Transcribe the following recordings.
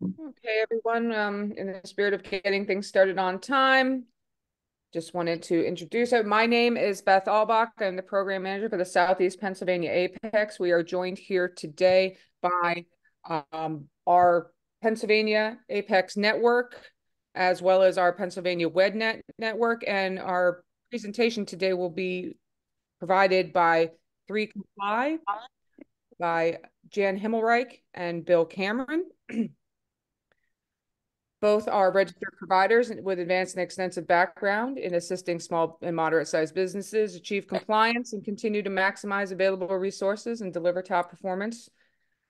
Okay, everyone, in the spirit of getting things started on time, just wanted to introduce it. My name is Beth Albach. I'm the program manager for the Southeast Pennsylvania Apex. We are joined here today by our Pennsylvania Apex Network, as well as our Pennsylvania WedNet network. And our presentation today will be provided by 3Comply, by Jan Himmelreich and Bill Cameron. Both are registered providers with advanced and extensive background in assisting small and moderate-sized businesses achieve compliance and continue to maximize available resources and deliver top performance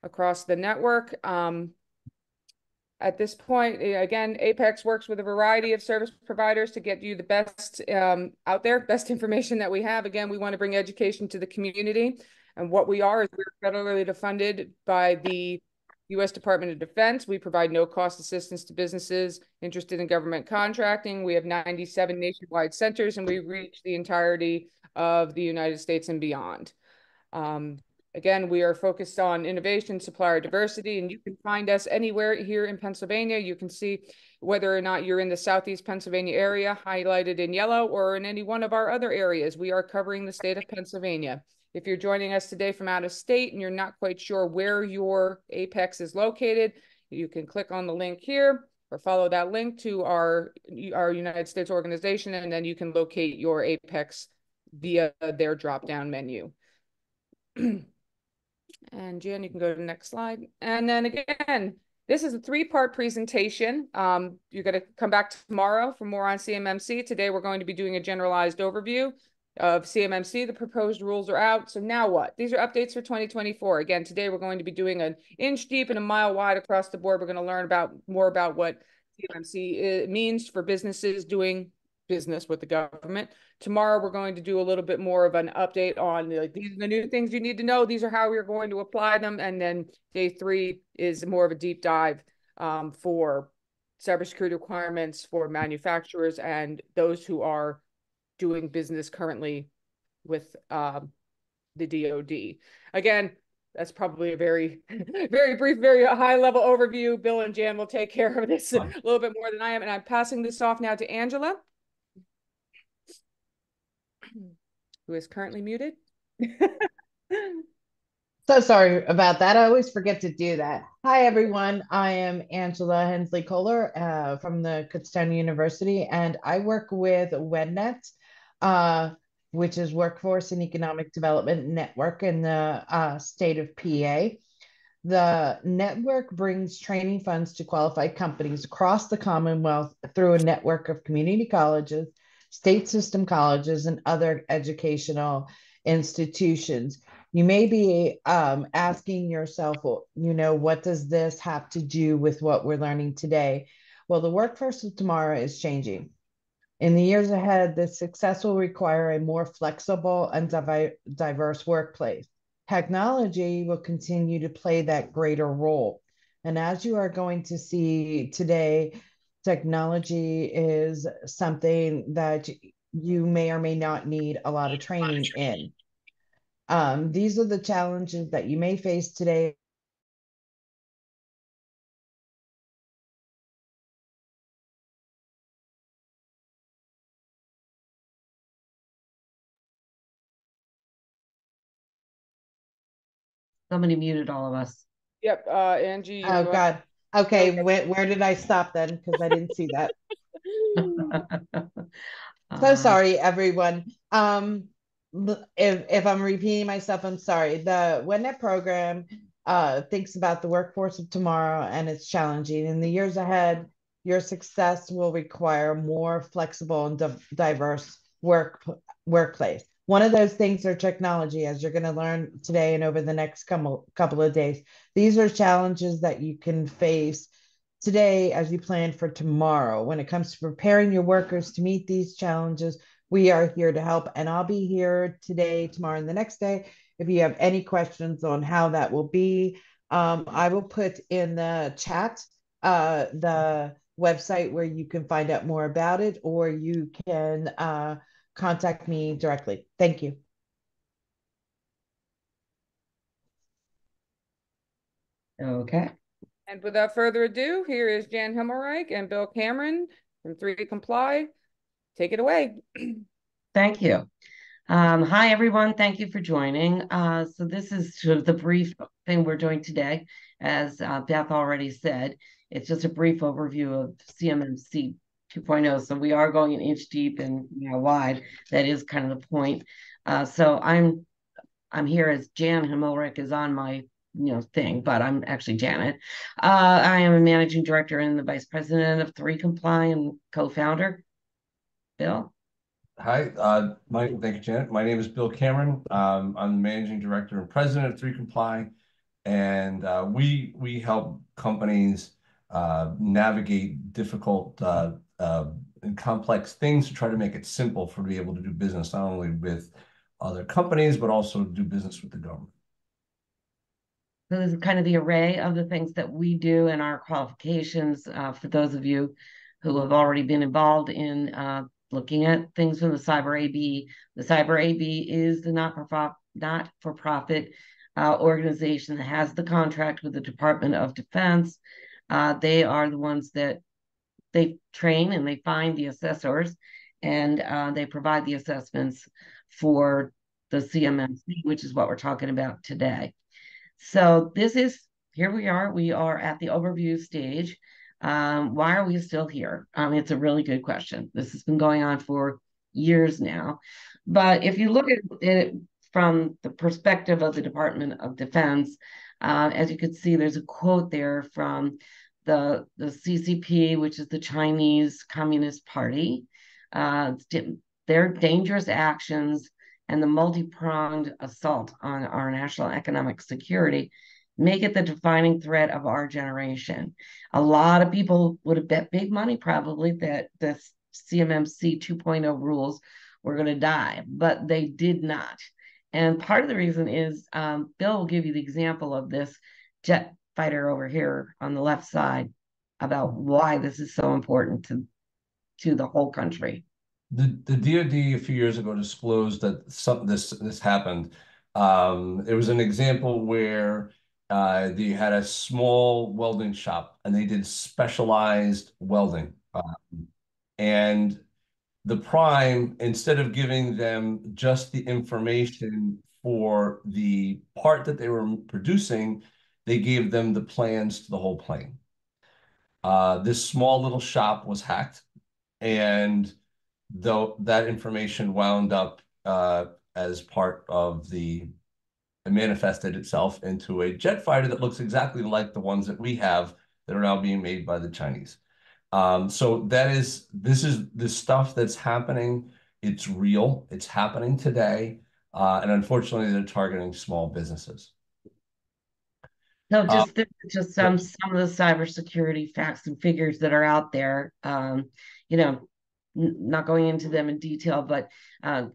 across the network. At this point, again, Apex works with a variety of service providers to get you the best out there, best information that we have. Again, we want to bring education to the community. And what we are is we're federally funded by the U.S. Department of Defense. We provide no-cost assistance to businesses interested in government contracting. We have 97 nationwide centers, and we reach the entirety of the United States and beyond. Again, we are focused on innovation, supplier diversity, and you can find us anywhere here in Pennsylvania. You can see whether or not you're in the Southeast Pennsylvania area, highlighted in yellow, or in any one of our other areas. We are covering the state of Pennsylvania. If you're joining us today from out of state and you're not quite sure where your Apex is located, you can click on the link here or follow that link to our United States organization, and then you can locate your Apex via their drop-down menu. And Jan, you can go to the next slide. And then again, this is a three-part presentation. You're going to come back tomorrow for more on CMMC. Today, we're going to be doing a generalized overview of CMMC. The proposed rules are out. So now what? These are updates for 2024. Again, today we're going to be doing an inch deep and a mile wide across the board. We're going to learn more about what CMMC means for businesses doing business with the government. Tomorrow, we're going to do a little bit more of an update on these are the new things you need to know. These are how we're going to apply them. And then day 3 is more of a deep dive for cybersecurity requirements for manufacturers and those who are doing business currently with the DoD. Again, that's probably a very, very brief, very high level overview. Bill and Jan will take care of this a little bit more than I am. And I'm passing this off now to Angela, who is currently muted. So sorry about that. I always forget to do that. Hi, everyone. I am Angela Hensley Kohler from the Kutztown University, and I work with WedNet, which is Workforce and Economic Development Network in the state of PA. The network brings training funds to qualified companies across the Commonwealth through a network of community colleges, state system colleges, and other educational institutions. You may be asking yourself, well, what does this have to do with what we're learning today? Well, the workforce of tomorrow is changing. In the years ahead, the success will require a more flexible and diverse workplace. Technology will continue to play that greater role. And as you are going to see today, technology is something that you may or may not need a lot of training in. These are the challenges that you may face today. Somebody muted all of us. Yep, Angie, you. Oh, God. Okay, Okay. where did I stop then? Because I didn't see that. So Uh, sorry, everyone. If I'm repeating myself, I'm sorry. The WedNet program thinks about the workforce of tomorrow, and it's challenging. In the years ahead, your success will require more flexible and diverse workplace. One of those things are technology, as you're going to learn today and over the next couple of days. These are challenges that you can face today as you plan for tomorrow. When it comes to preparing your workers to meet these challenges, we are here to help. And I'll be here today, tomorrow, and the next day. If you have any questions on how that will be, I will put in the chat the website where you can find out more about it, or you can contact me directly. Thank you. okay. And without further ado, here is Jan Himmelreich and Bill Cameron from 3 Comply. Take it away. Thank you. Hi, everyone. Thank you for joining. So this is sort of the brief thing we're doing today. As Beth already said, it's just a brief overview of CMMC 2.0. So we are going an inch deep and wide. That is kind of the point. So I'm here as Jan Himmelreich is on my thing, but I'm actually Janet. I am a managing director and the vice president of 3 Comply and co-founder. Bill? Hi, thank you, Janet. My name is Bill Cameron. I'm the managing director and president of 3 Comply, and we help companies navigate difficult and complex things to try to make it simple for to be able to do business not only with other companies but also do business with the government. So this is kind of the array of the things that we do and our qualifications for those of you who have already been involved in looking at things from the Cyber AB. The Cyber AB is the not-for-profit organization that has the contract with the Department of Defense. They are the ones that they train and they find the assessors, and they provide the assessments for the CMMC, which is what we're talking about today. So here we are at the overview stage. Why are we still here? It's a really good question. This has been going on for years now. But if you look at it from the perspective of the Department of Defense, as you can see, there's a quote there from the CCP, which is the Chinese Communist Party. Their dangerous actions and the multi-pronged assault on our national economic security make it the defining threat of our generation. A lot of people would have bet big money probably that the CMMC 2.0 rules were going to die, but they did not. And part of the reason is, Bill will give you the example of this jet fighter over here on the left side about why this is so important to the whole country. The DoD a few years ago disclosed that this happened. It was an example where they had a small welding shop and they did specialized welding. And the prime, instead of giving them just the information for the part that they were producing, they gave them the plans to the whole plane. This small little shop was hacked, and though that information wound up as part of it manifested itself into a jet fighter that looks exactly like the ones that we have that are now being made by the Chinese. So this is the stuff that's happening. It's real. It's happening today. And unfortunately, they're targeting small businesses. No, just some of the cybersecurity facts and figures that are out there. Not going into them in detail, but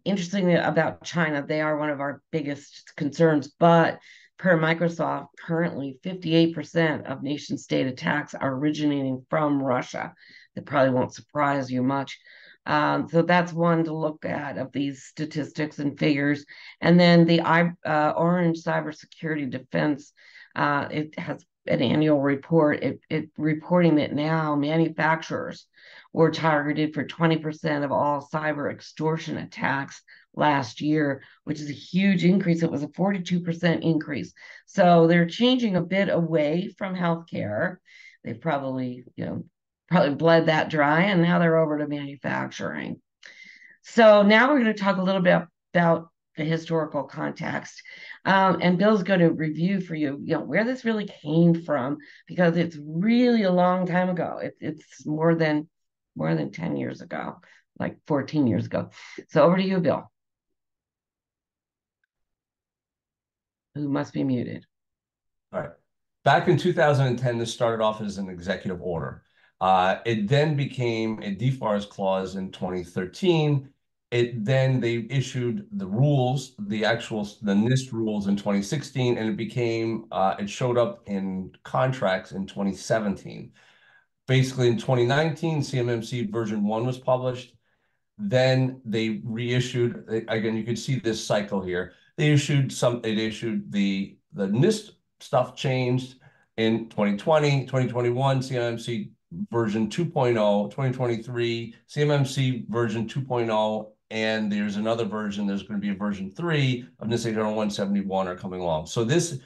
interestingly about China, they are one of our biggest concerns. But per Microsoft, currently 58% of nation state attacks are originating from Russia. That probably won't surprise you much. So that's one to look at of these statistics and figures. And then the Orange Cybersecurity Defense, it has an annual report, it reporting that now manufacturers were targeted for 20% of all cyber extortion attacks last year, which is a huge increase. It was a 42% increase. So they're changing a bit away from healthcare. They've probably bled that dry, and now they're over to manufacturing. So now we're going to talk a little bit about the historical context. And Bill's going to review for you, where this really came from, because it's really a long time ago. It's more than 10 years ago, like 14 years ago. So over to you, Bill, who must be muted. All right. Back in 2010, this started off as an executive order. It then became a DFARS clause in 2013. They issued the rules, the NIST rules in 2016, and it showed up in contracts in 2017. Basically, in 2019, CMMC version 1 was published. Then they reissued, again, you can see this cycle here. The NIST stuff changed. in 2020, 2021, CMMC version 2.0, 2023, CMMC version 2.0, and there's another version, there's going to be a version 3 of NIST 80171 are coming along. So this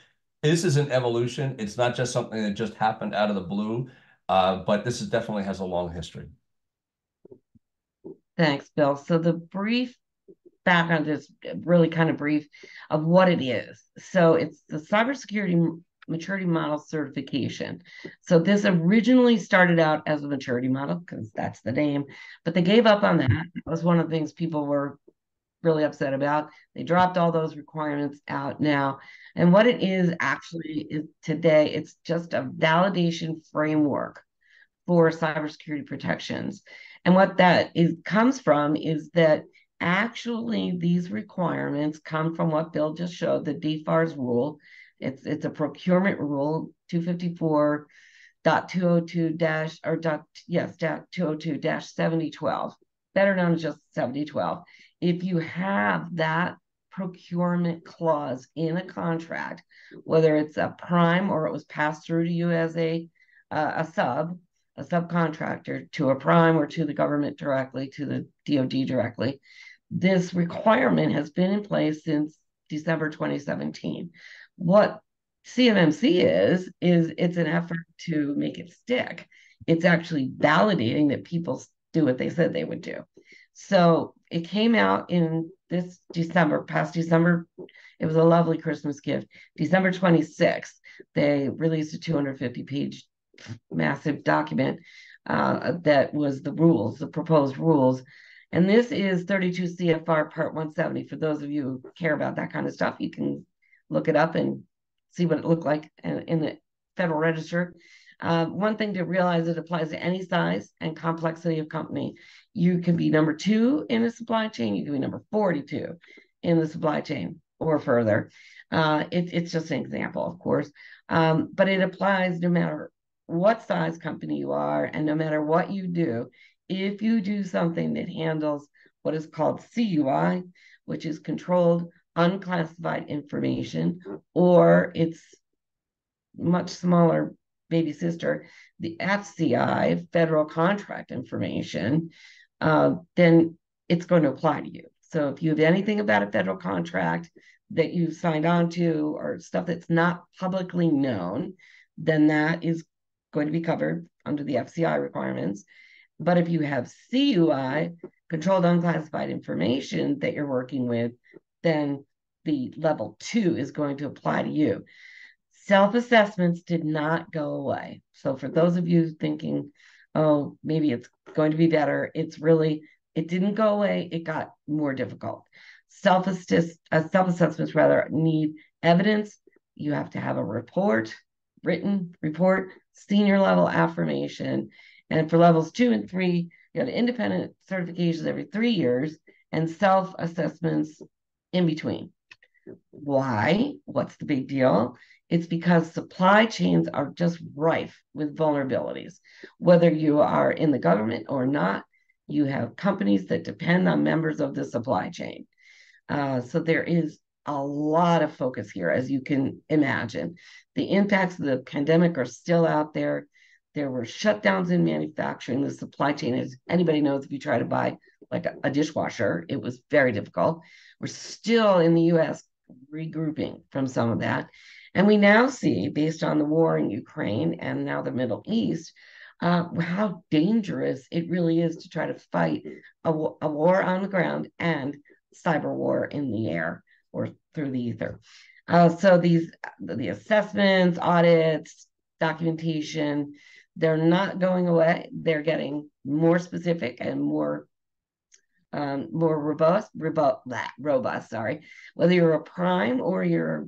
is an evolution. It's not just something that just happened out of the blue, but this definitely has a long history. Thanks, Bill. So the brief background is really kind of brief of what it is. So it's the Cybersecurity Maturity Model Certification. So this originally started out as a maturity model because that's the name, but they gave up on that. That was one of the things people were really upset about. They dropped all those requirements out now. And what it is actually is today, it's just a validation framework for cybersecurity protections. And what that comes from is that actually these requirements come from what Bill just showed, the DFARS rule. It's a procurement rule 254.202-7012, better known as just 7012. If you have that procurement clause in a contract, whether it's a prime or it was passed through to you as a subcontractor to a prime or to the government directly, to the DoD directly, this requirement has been in place since December 2017. What CMMC is it's an effort to make it stick. It's actually validating that people do what they said they would do. So it came out in this past December. It was a lovely Christmas gift. December 26th, they released a 250-page massive document that was the rules, the proposed rules. And this is 32 CFR Part 170. For those of you who care about that kind of stuff, you can look it up and see what it looked like in the Federal Register. One thing to realize, it applies to any size and complexity of company. You can be number 2 in the supply chain. You can be number 42 in the supply chain or further. It's just an example, of course. But it applies no matter what size company you are and no matter what you do. If you do something that handles what is called CUI, which is controlled unclassified information, or its much smaller baby sister, the FCI, federal contract information, then it's going to apply to you. So if you have anything about a federal contract that you've signed on to or stuff that's not publicly known, then that is going to be covered under the FCI requirements. But if you have CUI, controlled unclassified information that you're working with, then the level 2 is going to apply to you. Self-assessments did not go away. So for those of you thinking, oh, maybe it's going to be better, it didn't go away. It got more difficult. Self-assessments rather need evidence. You have to have a written report, senior level affirmation. And for levels 2 and 3, you have independent certifications every 3 years and self-assessments in between. Why? What's the big deal? It's because supply chains are just rife with vulnerabilities. Whether you are in the government or not, you have companies that depend on members of the supply chain. So there is a lot of focus here, as you can imagine. The impacts of the pandemic are still out there. There were shutdowns in manufacturing. The supply chain, as anybody knows, if you try to buy like a dishwasher, it was very difficult. We're still in the US regrouping from some of that. And we now see, based on the war in Ukraine and now the Middle East, how dangerous it really is to try to fight a war on the ground and cyber war in the air or through the ether. So the assessments, audits, documentation, they're not going away. They're getting more specific and more robust, sorry, whether you're a prime or you're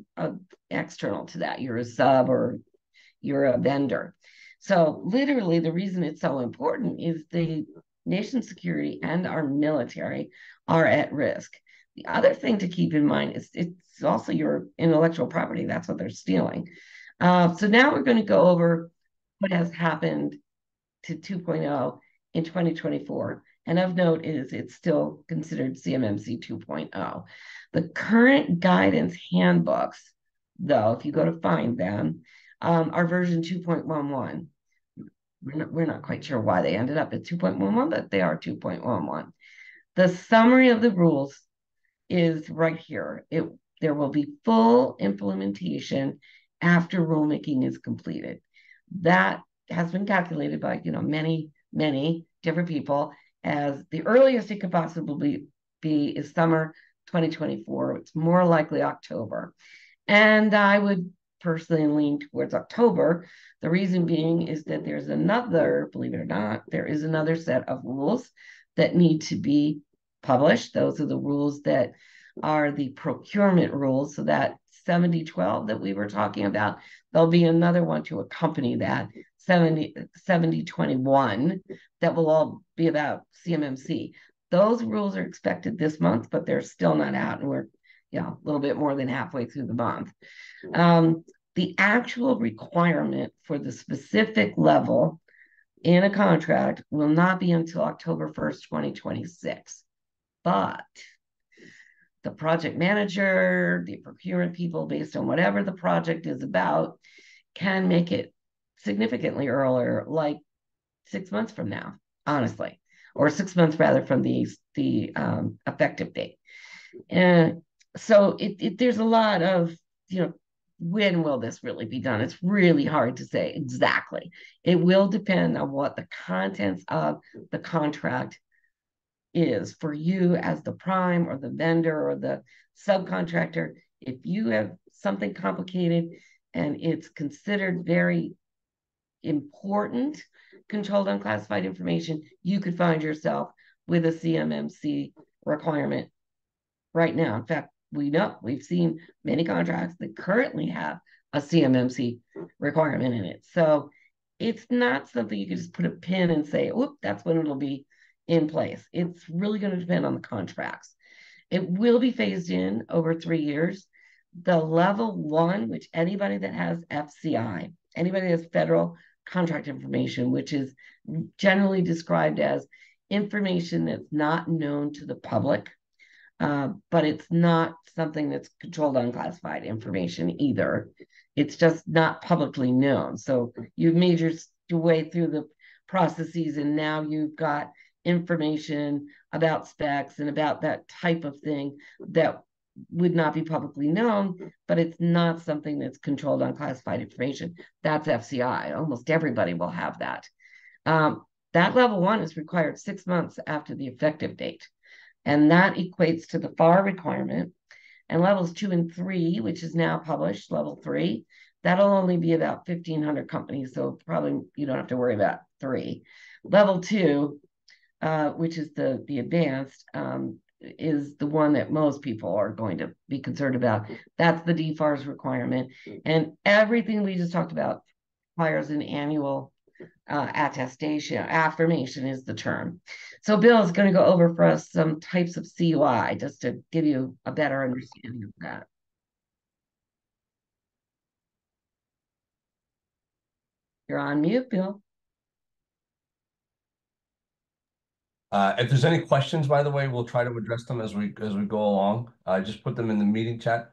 external to that, you're a sub or you're a vendor. So literally the reason it's so important is the nation's security and our military are at risk. The other thing to keep in mind is it's also your intellectual property. That's what they're stealing. So now we're going to go over what has happened to 2.0 in 2024. And of note is it's still considered CMMC 2.0. The current guidance handbooks, though, if you go to find them, are version 2.11. We're not quite sure why they ended up at 2.11, but they are 2.11. The summary of the rules is right here. There will be full implementation after rulemaking is completed. That has been calculated by many different people as the earliest it could possibly be is summer 2024. It's more likely October, and I would personally lean towards October. The reason being is that there's another, believe it or not, there is another set of rules that need to be published. Those are the rules that are the procurement rules. So that 7012 that we were talking about, there'll be another one to accompany that 7021 that will all be about CMMC. Those rules are expected this month, but they're still not out, and we're a little bit more than halfway through the month. The actual requirement for the specific level in a contract will not be until October 1st, 2026. But the project manager, the procurement people, based on whatever the project is about, can make it significantly earlier, like 6 months from now, honestly, or 6 months rather from the effective date. And so there's a lot of, when will this really be done? It's really hard to say exactly. It will depend on what the contents of the contract is for you as the prime or the vendor or the subcontractor. If you have something complicated and it's considered very important controlled unclassified information, you could find yourself with a CMMC requirement right now. In fact, we've seen many contracts that currently have a CMMC requirement in it. So it's not something you can just put a pin and say, "Oop, that's when it'll be in place." It's really going to depend on the contracts. It will be phased in over 3 years. The level 1, which anybody that has FCI, anybody that has federal contract information, which is generally described as information that's not known to the public, but it's not something that's controlled unclassified information either. It's just not publicly known. So you've made your way through the processes, and now you've got information about specs and about that type of thing that would not be publicly known, but it's not something that's controlled unclassified information. That's FCI. Almost everybody will have that. That level 1 is required 6 months after the effective date. And that equates to the FAR requirement. And levels 2 and 3, which is now published, level 3, that'll only be about 1,500 companies. So probably you don't have to worry about 3. Level 2, which is the advanced, is the one that most people are going to be concerned about. That's the DFARS requirement. And everything we just talked about requires an annual attestation. Affirmation is the term. So Bill is going to go over for us some types of CUI just to give you a better understanding of that. You're on mute, Bill. If there's any questions, by the way, we'll try to address them as we go along. Just put them in the meeting chat.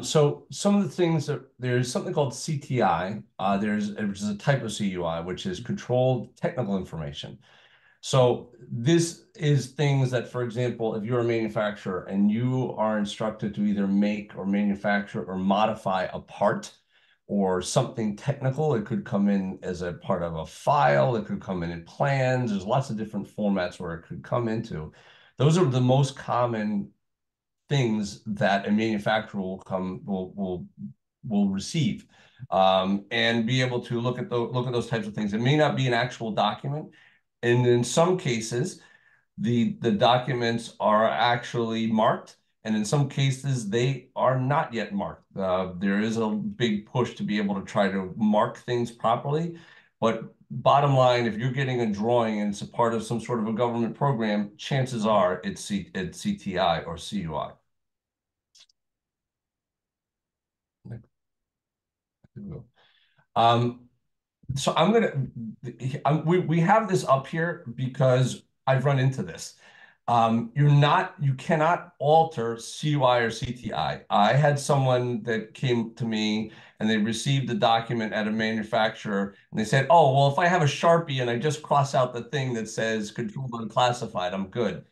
So some of the things that there's something called CTI. Which is a type of CUI, which is controlled technical information. So this is things that, for example, if you're a manufacturer and you are instructed to either make or manufacture or modify a part or something technical, it could come in as a part of a file, it could come in plans. There's lots of different formats where it could come into. Those are the most common things that a manufacturer will receive, and be able to look at those types of things. It may not be an actual document, and in some cases, the documents are actually marked, and in some cases they are not yet marked. There is a big push to be able to try to mark things properly, but bottom line, if you're getting a drawing and it's a part of some sort of a government program, chances are it's CTI or CUI. So we have this up here because I've run into this. You cannot alter CUI or CTI. I had someone that came to me and they received the document at a manufacturer and they said, oh, well, if I have a Sharpie and I just cross out the thing that says controlled unclassified, I'm good.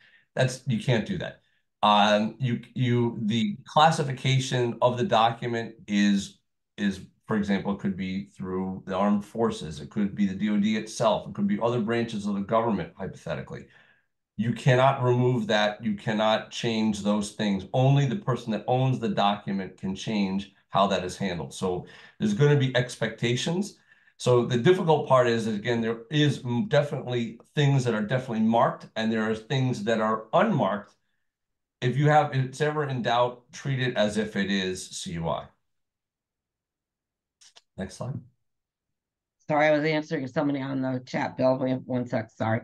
You can't do that. The classification of the document is, for example, it could be through the armed forces. It could be the DoD itself. It could be other branches of the government, hypothetically. You cannot remove that. You cannot change those things. Only the person that owns the document can change how that is handled. So there's going to be expectations. So the difficult part is, again, there is definitely things that are definitely marked, and there are things that are unmarked. If it's ever in doubt, treat it as if it is CUI. Next slide. Sorry, I was answering somebody on the chat, Bill. We have 1 sec. Sorry.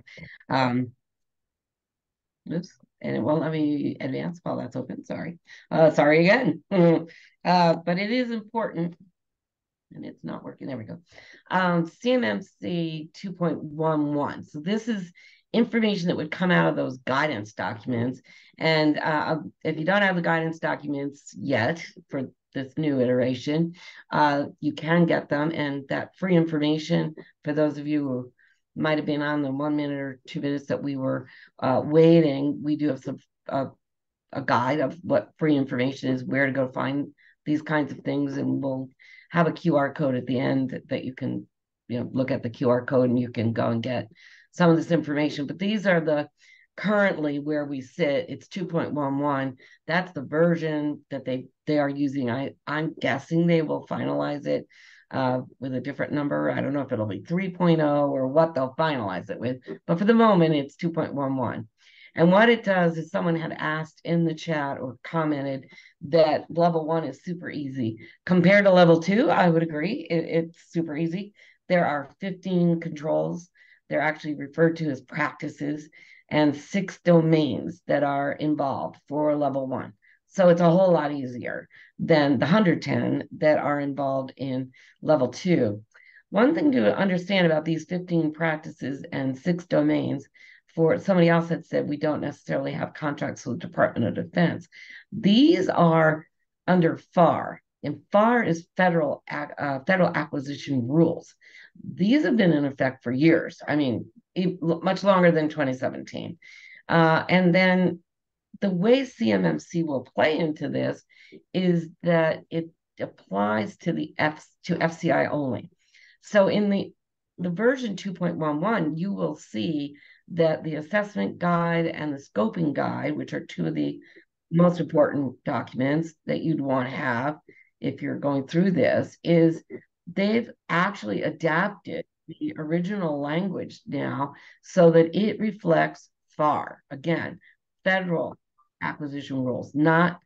Oops, and it won't let me advance while that's open. Sorry. Sorry again. But it is important, and it's not working. There we go. CMMC 2.11. So this is information that would come out of those guidance documents. And if you don't have the guidance documents yet for this new iteration, you can get them. And that free information, for those of you who might have been on the 1 minute or 2 minutes that we were waiting, we do have some a guide of what free information is, where to go find these kinds of things, and we'll have a QR code at the end that you can look at the QR code and you can go and get some of this information. But these are the currently where we sit. It's 2.11. That's the version that they are using. I'm guessing they will finalize it with a different number. I don't know if it'll be 3.0 or what they'll finalize it with, but for the moment it's 2.11. And what it does is, someone had asked in the chat or commented that level 1 is super easy. Compared to level 2, I would agree. It's super easy. There are 15 controls. They're actually referred to as practices, and 6 domains that are involved for level 1. So it's a whole lot easier than the 110 that are involved in level 2. One thing to understand about these 15 practices and 6 domains, for somebody else had said we don't necessarily have contracts with the Department of Defense. These are under FAR, and FAR is federal acquisition rules. These have been in effect for years. I mean, much longer than 2017. And then the way CMMC will play into this is that it applies to FCI only. So in the version 2.11, you will see that the assessment guide and the scoping guide, which are 2 of the most important documents that you'd want to have if you're going through this, is they've actually adapted the original language now so that it reflects FAR. Again, federal acquisition rules, not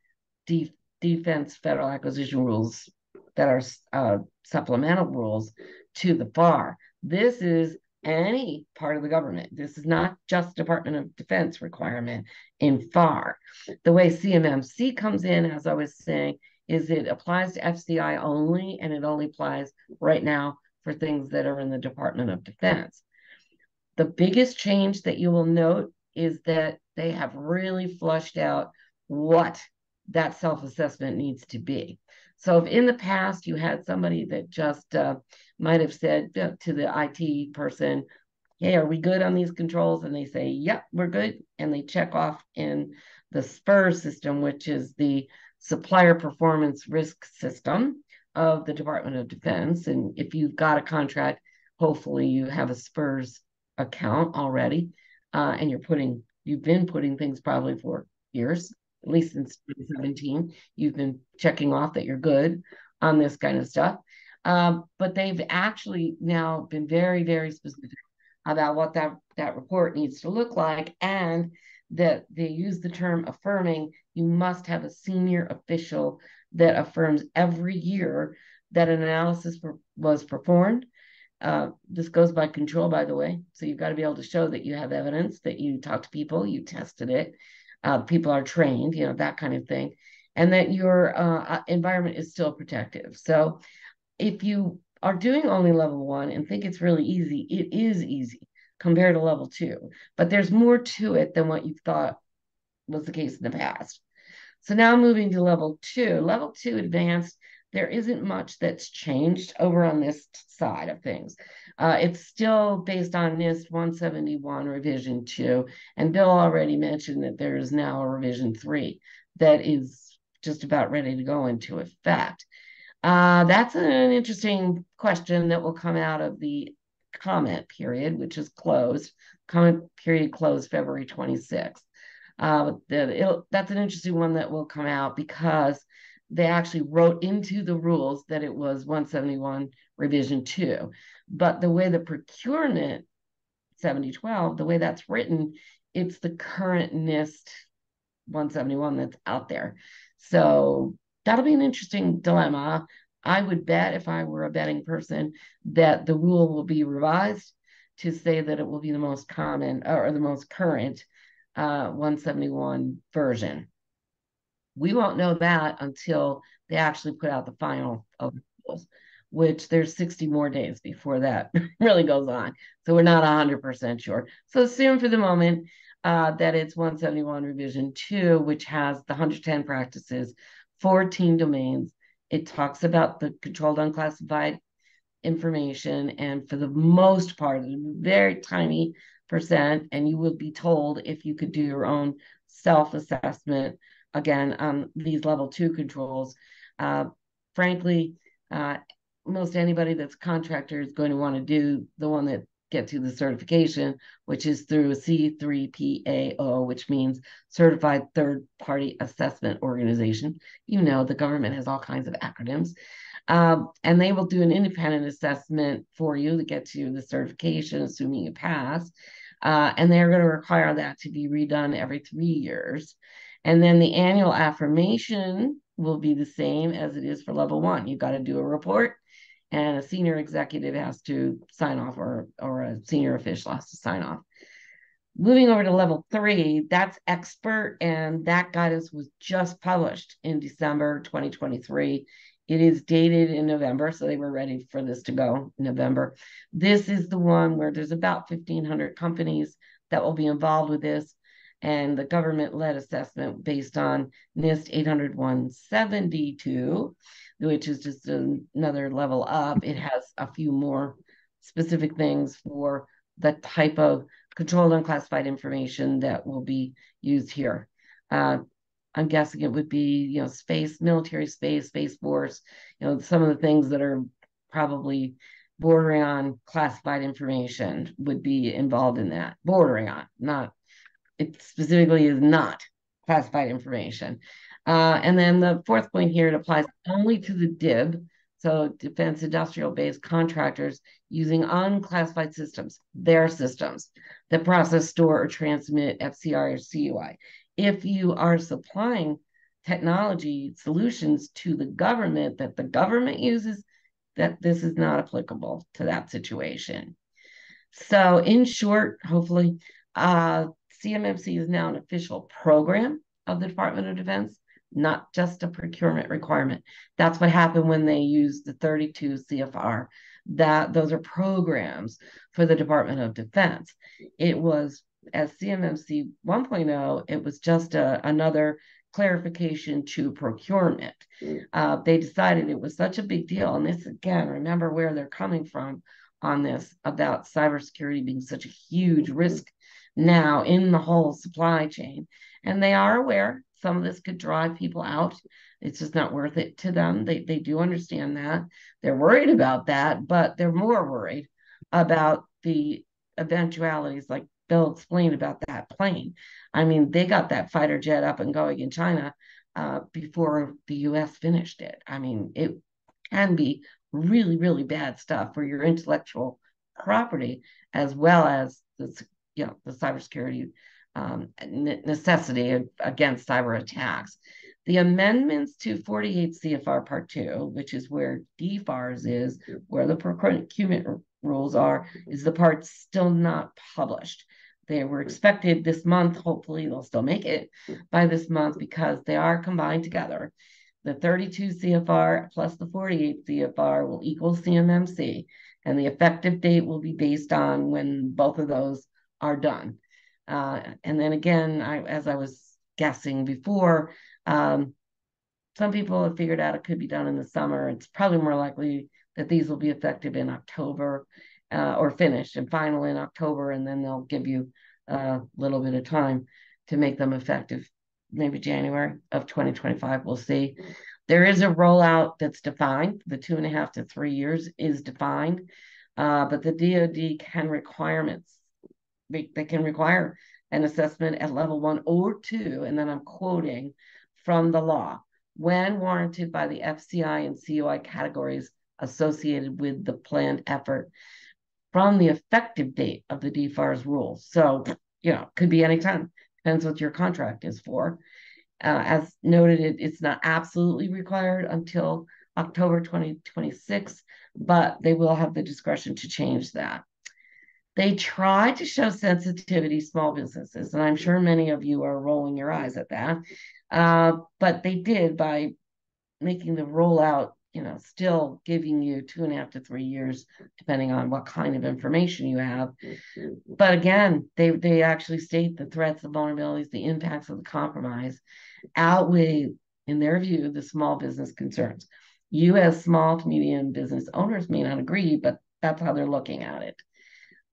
defense federal acquisition rules that are supplemental rules to the FAR. This is any part of the government. This is not just Department of Defense requirement in FAR. The way CMMC comes in, as I was saying, is it applies to FCI only, and it only applies right now for things that are in the Department of Defense. The biggest change that you will note is that they have really flushed out what that self-assessment needs to be. So if in the past you had somebody that just might have said to the IT person, hey, are we good on these controls? And they say, yep, we're good. And they check off in the SPUR system, which is the Supplier Performance Risk System of the Department of Defense. And if you've got a contract, hopefully you have a SPURS account already. And you've been putting things probably for years, at least since 2017. You've been checking off that you're good on this kind of stuff. But they've actually now been very, very specific about what that report needs to look like, and that they use the term affirming. You must have a senior official that affirms every year that an analysis was performed. This goes by control, by the way. So you've got to be able to show that you have evidence, that you talked to people, you tested it, people are trained, that kind of thing, and that your environment is still protective. So if you are doing only level 1 and think it's really easy, it is easy. compared to level 2. But there's more to it than what you thought was the case in the past. So now moving to level 2. Level 2 advanced, there isn't much that's changed over on this side of things. It's still based on NIST 171 revision 2, and Bill already mentioned that there is now a revision 3 that is just about ready to go into effect. That's an interesting question that will come out of the comment period, which is closed. Comment period closed February 26th. That's an interesting one that will come out because they actually wrote into the rules that it was 171 revision 2. But the way the procurement 7012, the way that's written, it's the current NIST 171 that's out there. So that'll be an interesting dilemma. I would bet, if I were a betting person, that the rule will be revised to say that it will be the most common or the most current 171 version. We won't know that until they actually put out the final of the rules, which there's 60 more days before that really goes on. So we're not 100% sure. So assume for the moment that it's 171 revision 2, which has the 110 practices, 14 domains. It talks about the controlled unclassified information, and for the most part, a very tiny percent, and you will be told if you could do your own self-assessment again on these level 2 controls. Frankly, most anybody that's a contractor is going to want to do the one that gets you the certification, which is through C3PAO, which means Certified Third Party Assessment Organization. You know, the government has all kinds of acronyms. And they will do an independent assessment for you to get you the certification, assuming you pass. And they're going to require that to be redone every 3 years. And then the annual affirmation will be the same as it is for level 1. You've got to do a report, and a senior executive has to sign off, or a senior official has to sign off. Moving over to level 3, that's expert, and that guidance was just published in December 2023. It is dated in November, so they were ready for this to go in November. This is the one where there's about 1,500 companies that will be involved with this, and the government-led assessment based on NIST 800-172, which is just another level up. It has a few more specific things for the type of controlled unclassified information that will be used here. I'm guessing it would be, space, military space, Space Force, some of the things that are probably bordering on classified information would be involved in that. Bordering on, not, it specifically is not classified information. And then the fourth point here, it applies only to the DIB, so defense industrial base contractors using unclassified systems, their systems that process, store, or transmit FCR or CUI. If you are supplying technology solutions to the government that the government uses, that this is not applicable to that situation. So in short, hopefully, CMMC is now an official program of the Department of Defense, not just a procurement requirement. That's what happened when they used the 32 CFR. Those are programs for the Department of Defense. It was, as CMMC 1.0, it was just another clarification to procurement. They decided it was such a big deal. And this, again, remember where they're coming from on this about cybersecurity being such a huge risk now in the whole supply chain. And they are aware some of this could drive people out. It's just not worth it to them. They do understand that. They're worried about that, but they're more worried about the eventualities, like Bill explained about that plane. I mean, they got that fighter jet up and going in China before the US finished it. I mean, it can be really, really bad stuff for your intellectual property, as well as the cybersecurity necessity against cyber attacks. The amendments to 48 CFR Part 2, which is where DFARS is, where the procurement rules are, is the part still not published. They were expected this month. Hopefully they'll still make it by this month because they are combined together. The 32 CFR plus the 48 CFR will equal CMMC. And the effective date will be based on when both of those are done. And then again, as I was guessing before, some people have figured out it could be done in the summer. It's probably more likely that these will be effective in October, or finished and final in October, and then they'll give you a little bit of time to make them effective, maybe January of 2025. We'll see. There is a rollout that's defined. The 2.5 to 3 years is defined, but the DoD can requirements. They can require an assessment at level 1 or 2, and then I'm quoting from the law, when warranted by the FCI and COI categories associated with the planned effort from the effective date of the DFARS rules. So, could be anytime. Depends what your contract is for. As noted, it's not absolutely required until October 2026, but they will have the discretion to change that. They try to show sensitivity to small businesses, and I'm sure many of you are rolling your eyes at that. But they did by making the rollout, still giving you 2.5 to 3 years, depending on what kind of information you have. But again, they actually state the threats, the vulnerabilities, the impacts of the compromise outweigh, in their view, the small business concerns. You as small to medium business owners may not agree, but that's how they're looking at it.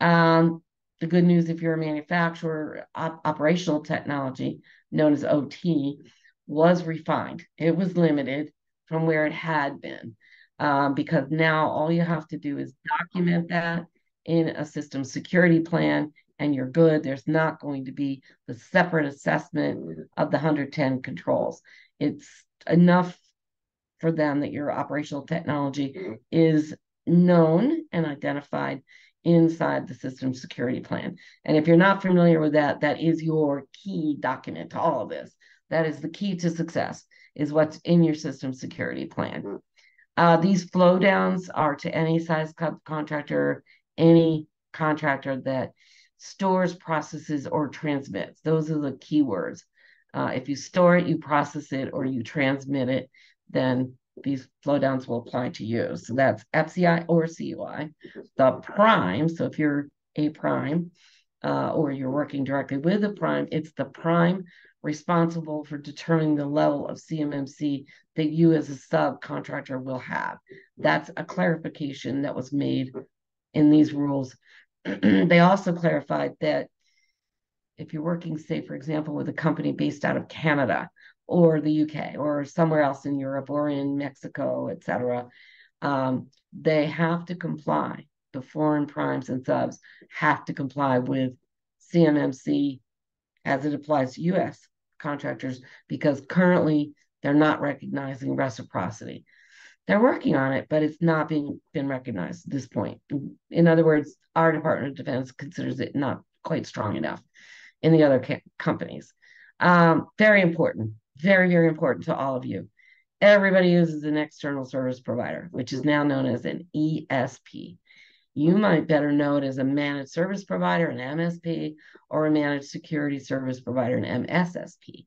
The good news, if you're a manufacturer, operational technology, known as OT, was refined. It was limited from where it had been, because now all you have to do is document that in a system security plan, and you're good. There's not going to be the separate assessment of the 110 controls. It's enough for them that your operational technology is known and identified inside the system security plan. And if you're not familiar with that, that is your key document to all of this. That is the key to success, is what's in your system security plan. These flow downs are to any size contractor, any contractor that stores, processes, or transmits. Those are the key words. If you store it, you process it, or you transmit it, then these flow downs will apply to you. So that's FCI or COI. The prime, so if you're a prime, or you're working directly with the prime, it's the prime responsible for determining the level of CMMC that you as a subcontractor will have. That's a clarification that was made in these rules. They also clarified that if you're working, say, for example, with a company based out of Canada or the UK or somewhere else in Europe or in Mexico, etc., they have to comply. The foreign primes and subs have to comply with CMMC as it applies to US contractors, because currently they're not recognizing reciprocity. They're working on it, but it's not been recognized at this point. In other words, our Department of Defense considers it not quite strong enough in the other companies. Very important, very, very important to all of you. Everybody uses an external service provider, which is now known as an ESP. You might better know it as a managed service provider, an MSP, or a managed security service provider, an MSSP.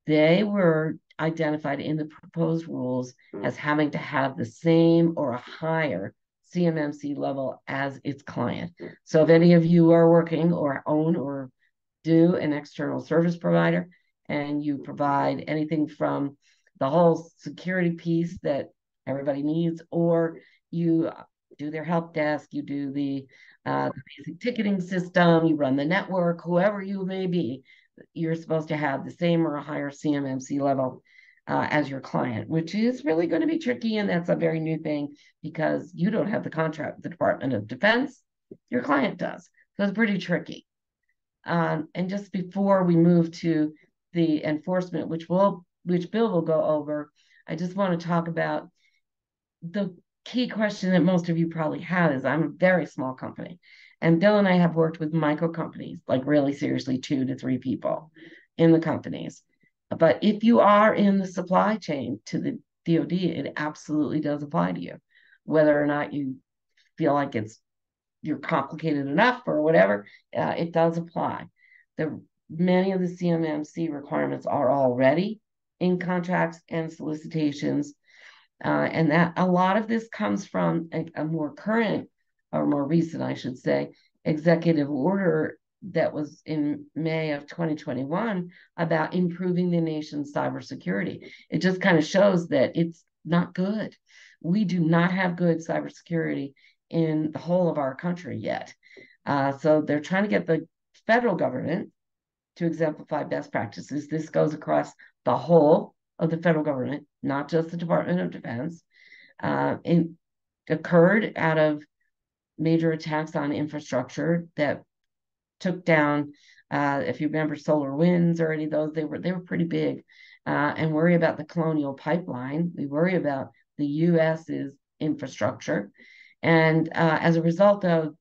They were identified in the proposed rules as having to have the same or a higher CMMC level as its client. So if any of you are working or own or do an external service provider, and you provide anything from the whole security piece that everybody needs, or you do their help desk, you do the basic ticketing system, you run the network, whoever you may be, you're supposed to have the same or a higher CMMC level as your client, which is really going to be tricky. And that's a very new thing, because you don't have the contract with the Department of Defense, your client does. So it's pretty tricky. And just before we move to the enforcement, which Bill will go over, I just want to talk about the key question that most of you probably have. Is I'm a very small company, and Bill and I have worked with micro companies, like really seriously 2 to 3 people in the companies. But if you are in the supply chain to the DoD, it absolutely does apply to you, whether or not you feel like you're complicated enough or whatever. It does apply. Many of the CMMC requirements are already in contracts and solicitations. And that a lot of this comes from a more current, or more recent, I should say, executive order that was in May of 2021 about improving the nation's cybersecurity. It just kind of shows that it's not good. We do not have good cybersecurity in the whole of our country yet. So they're trying to get the federal government to exemplify best practices. This goes across the whole of the federal government, not just the Department of Defense. It occurred out of major attacks on infrastructure that took down, if you remember SolarWinds or any of those, they were pretty big. And worry about the Colonial Pipeline. We worry about the U.S.'s infrastructure. And as a result of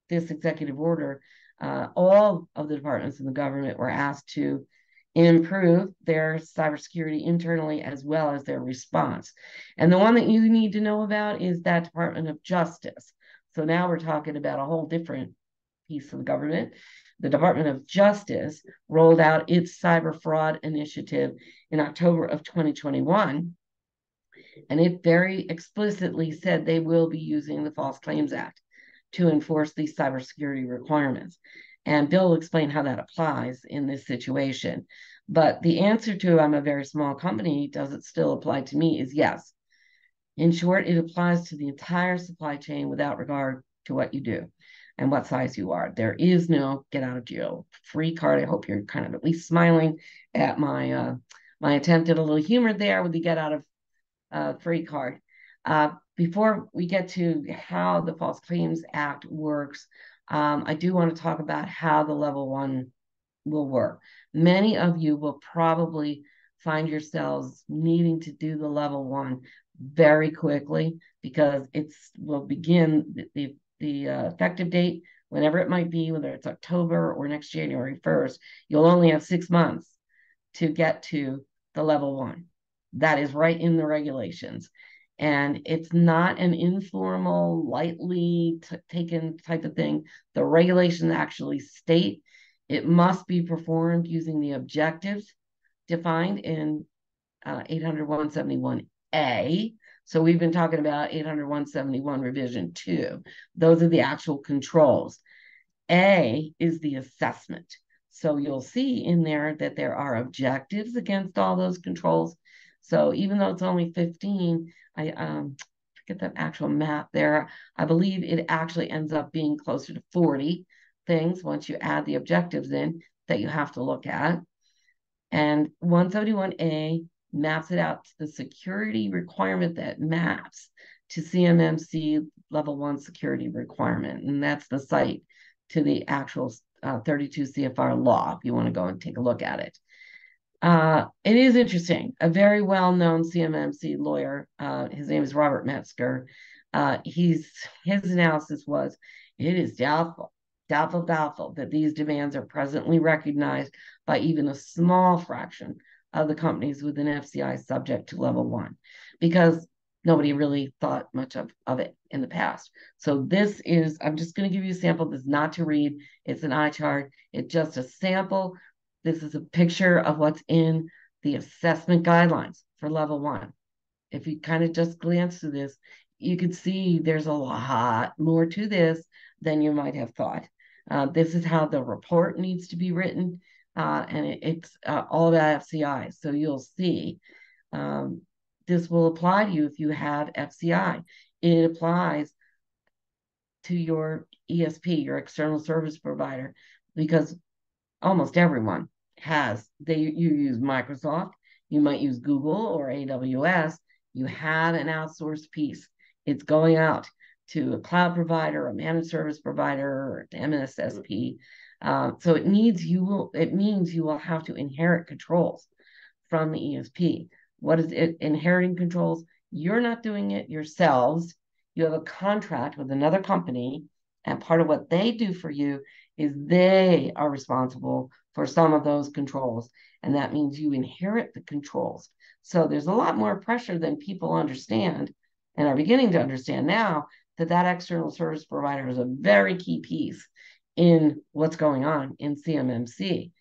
this executive order, all of the departments in the government were asked to improve their cybersecurity internally as well as their response. And the one that you need to know about is that Department of Justice. So now we're talking about a whole different piece of the government. The Department of Justice rolled out its cyber fraud initiative in October of 2021. And it very explicitly said they will be using the False Claims Act to enforce these cybersecurity requirements. And Bill will explain how that applies in this situation. But the answer to I'm a very small company, does it still apply to me, is yes. In short, it applies to the entire supply chain without regard to what you do and what size you are. There is no get out of jail free card. I hope you're kind of at least smiling at my my attempt at a little humor there with the get out of free card. Before we get to how the False Claims Act works, I do want to talk about how the level 1 will work. Many of you will probably find yourselves needing to do the level 1 very quickly because will begin the effective date, whenever it might be, whether it's October or next January 1st. You'll only have 6 months to get to the level 1. That is right in the regulations. And it's not an informal, lightly taken type of thing. The regulations actually state it must be performed using the objectives defined in 800-171A. So we've been talking about 800-171 revision 2. Those are the actual controls. A is the assessment. So you'll see in there that there are objectives against all those controls. So even though it's only 15, I forget the actual math there. I believe it actually ends up being closer to 40 things once you add the objectives in that you have to look at. And 171A maps it out to the security requirement that maps to CMMC level 1 security requirement. And that's the site to the actual 32 CFR law if you want to go and take a look at it. It is interesting. A very well-known CMMC lawyer, his name is Robert Metzger. His analysis was, it is doubtful that these demands are presently recognized by even a small fraction of the companies within FCI subject to level 1, because nobody really thought much of it in the past. So this is, I'm just going to give you a sample. This is not to read. It's an eye chart. It's just a sample. This is a picture of what's in the assessment guidelines for level 1. If you kind of just glance through this, you can see there's a lot more to this than you might have thought. This is how the report needs to be written, and it's all about FCI. So you'll see this will apply to you if you have FCI. It applies to your ESP, your external service provider, because almost everyone has. You use Microsoft, you might use Google or AWS. You have an outsourced piece. It's going out to a cloud provider, a managed service provider, or MSSP. So it means you will have to inherit controls from the ESP. What is it? Inheriting controls? You're not doing it yourselves. You have a contract with another company, and part of what they do for you is they are responsible for some of those controls, and that means you inherit the controls. So there's a lot more pressure than people understand and are beginning to understand now, that external service provider is a very key piece in what's going on in CMMC.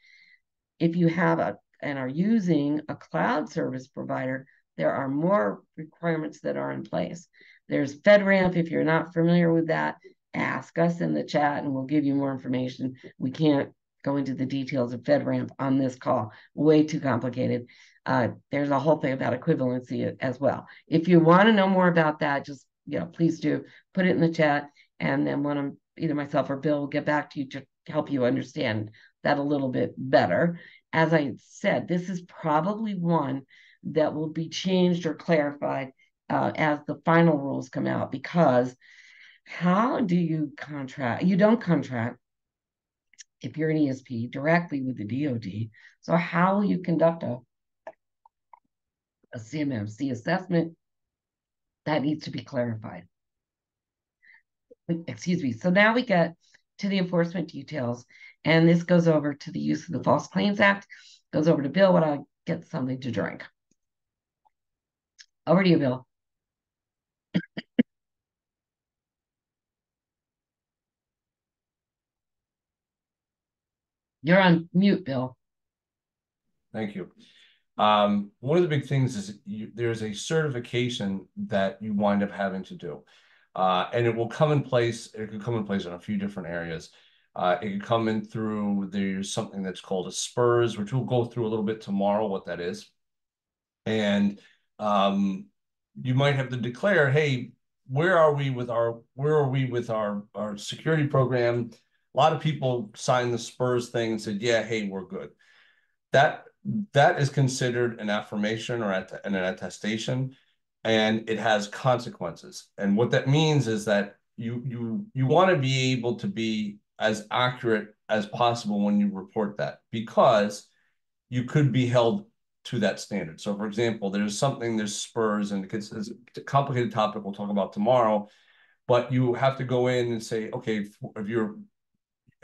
If you have and are using a cloud service provider, there are more requirements that are in place. There's FedRAMP. If you're not familiar with that, ask us in the chat and we'll give you more information. We can't go into the details of FedRAMP on this call. Way too complicated. There's a whole thing about equivalency as well. If you want to know more about that, just please do put it in the chat, and then when either myself or Bill will get back to you to help you understand that a little bit better. As I said, this is probably one that will be changed or clarified as the final rules come out, because how do you contract? You don't contract if you're an ESP directly with the DoD. So how will you conduct a CMMC assessment? That needs to be clarified. Excuse me. So now we get to the enforcement details, and this goes over to the use of the False Claims Act, goes over to Bill when I get something to drink. Over to you, Bill. You're on mute, Bill. Thank you. One of the big things is there's a certification that you wind up having to do. And it will come in place. It could come in place in a few different areas. It could come in through, there's something that's called a SPURS, which we'll go through a little bit tomorrow, what that is. And you might have to declare, hey, where are we with our security program? A lot of people signed the SPURS thing and said, yeah, hey, we're good. That is considered an affirmation or an attestation, and it has consequences. And what that means is that you want to be able to be as accurate as possible when you report that, because you could be held to that standard. So for example, there's SPURS, and it's a complicated topic we'll talk about tomorrow, but you have to go in and say, okay,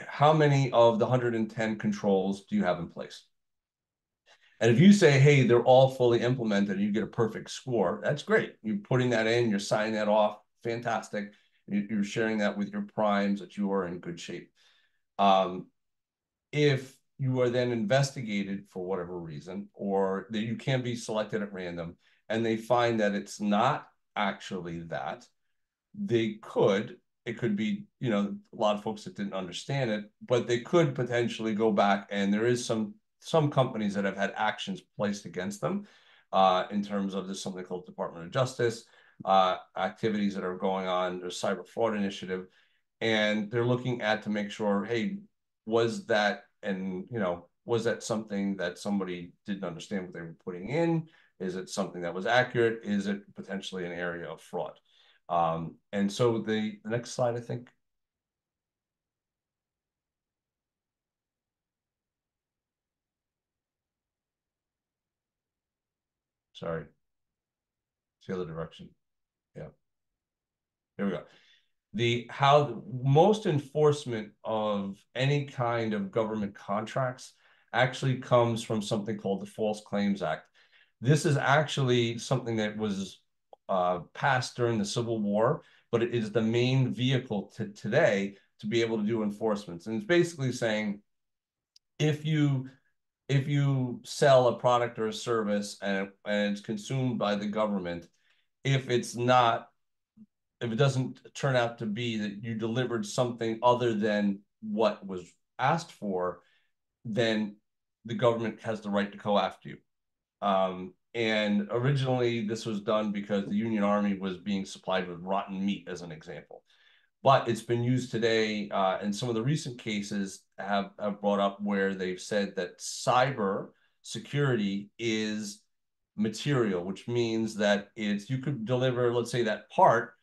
how many of the 110 controls do you have in place? And if you say, hey, they're all fully implemented and you get a perfect score, that's great. You're putting that in, you're signing that off, fantastic. You're sharing that with your primes that you are in good shape. If you are then investigated for whatever reason, or that you can be selected at random, and they find that it's not actually that, it could be, a lot of folks that didn't understand it, but they could potentially go back, and there is some companies that have had actions placed against them in terms of there's something called Department of Justice, activities that are going on, there's cyber fraud initiative, and they're looking at to make sure, hey, was that something that somebody didn't understand what they were putting in? Is it something that was accurate? Is it potentially an area of fraud? And so the next slide, I think. Sorry. It's the other direction. Yeah. Here we go. How most enforcement of any kind of government contracts actually comes from something called the False Claims Act. This is actually something that was passed during the Civil War, but it is the main vehicle today to be able to do enforcements. And it's basically saying, if you sell a product or a service and it's consumed by the government, if it doesn't turn out to be that you delivered something other than what was asked for, then the government has the right to go after you. And originally this was done because the Union Army was being supplied with rotten meat, as an example. But it's been used today, and some of the recent cases have brought up where they've said that cyber security is material, which means that you could deliver, let's say, that part,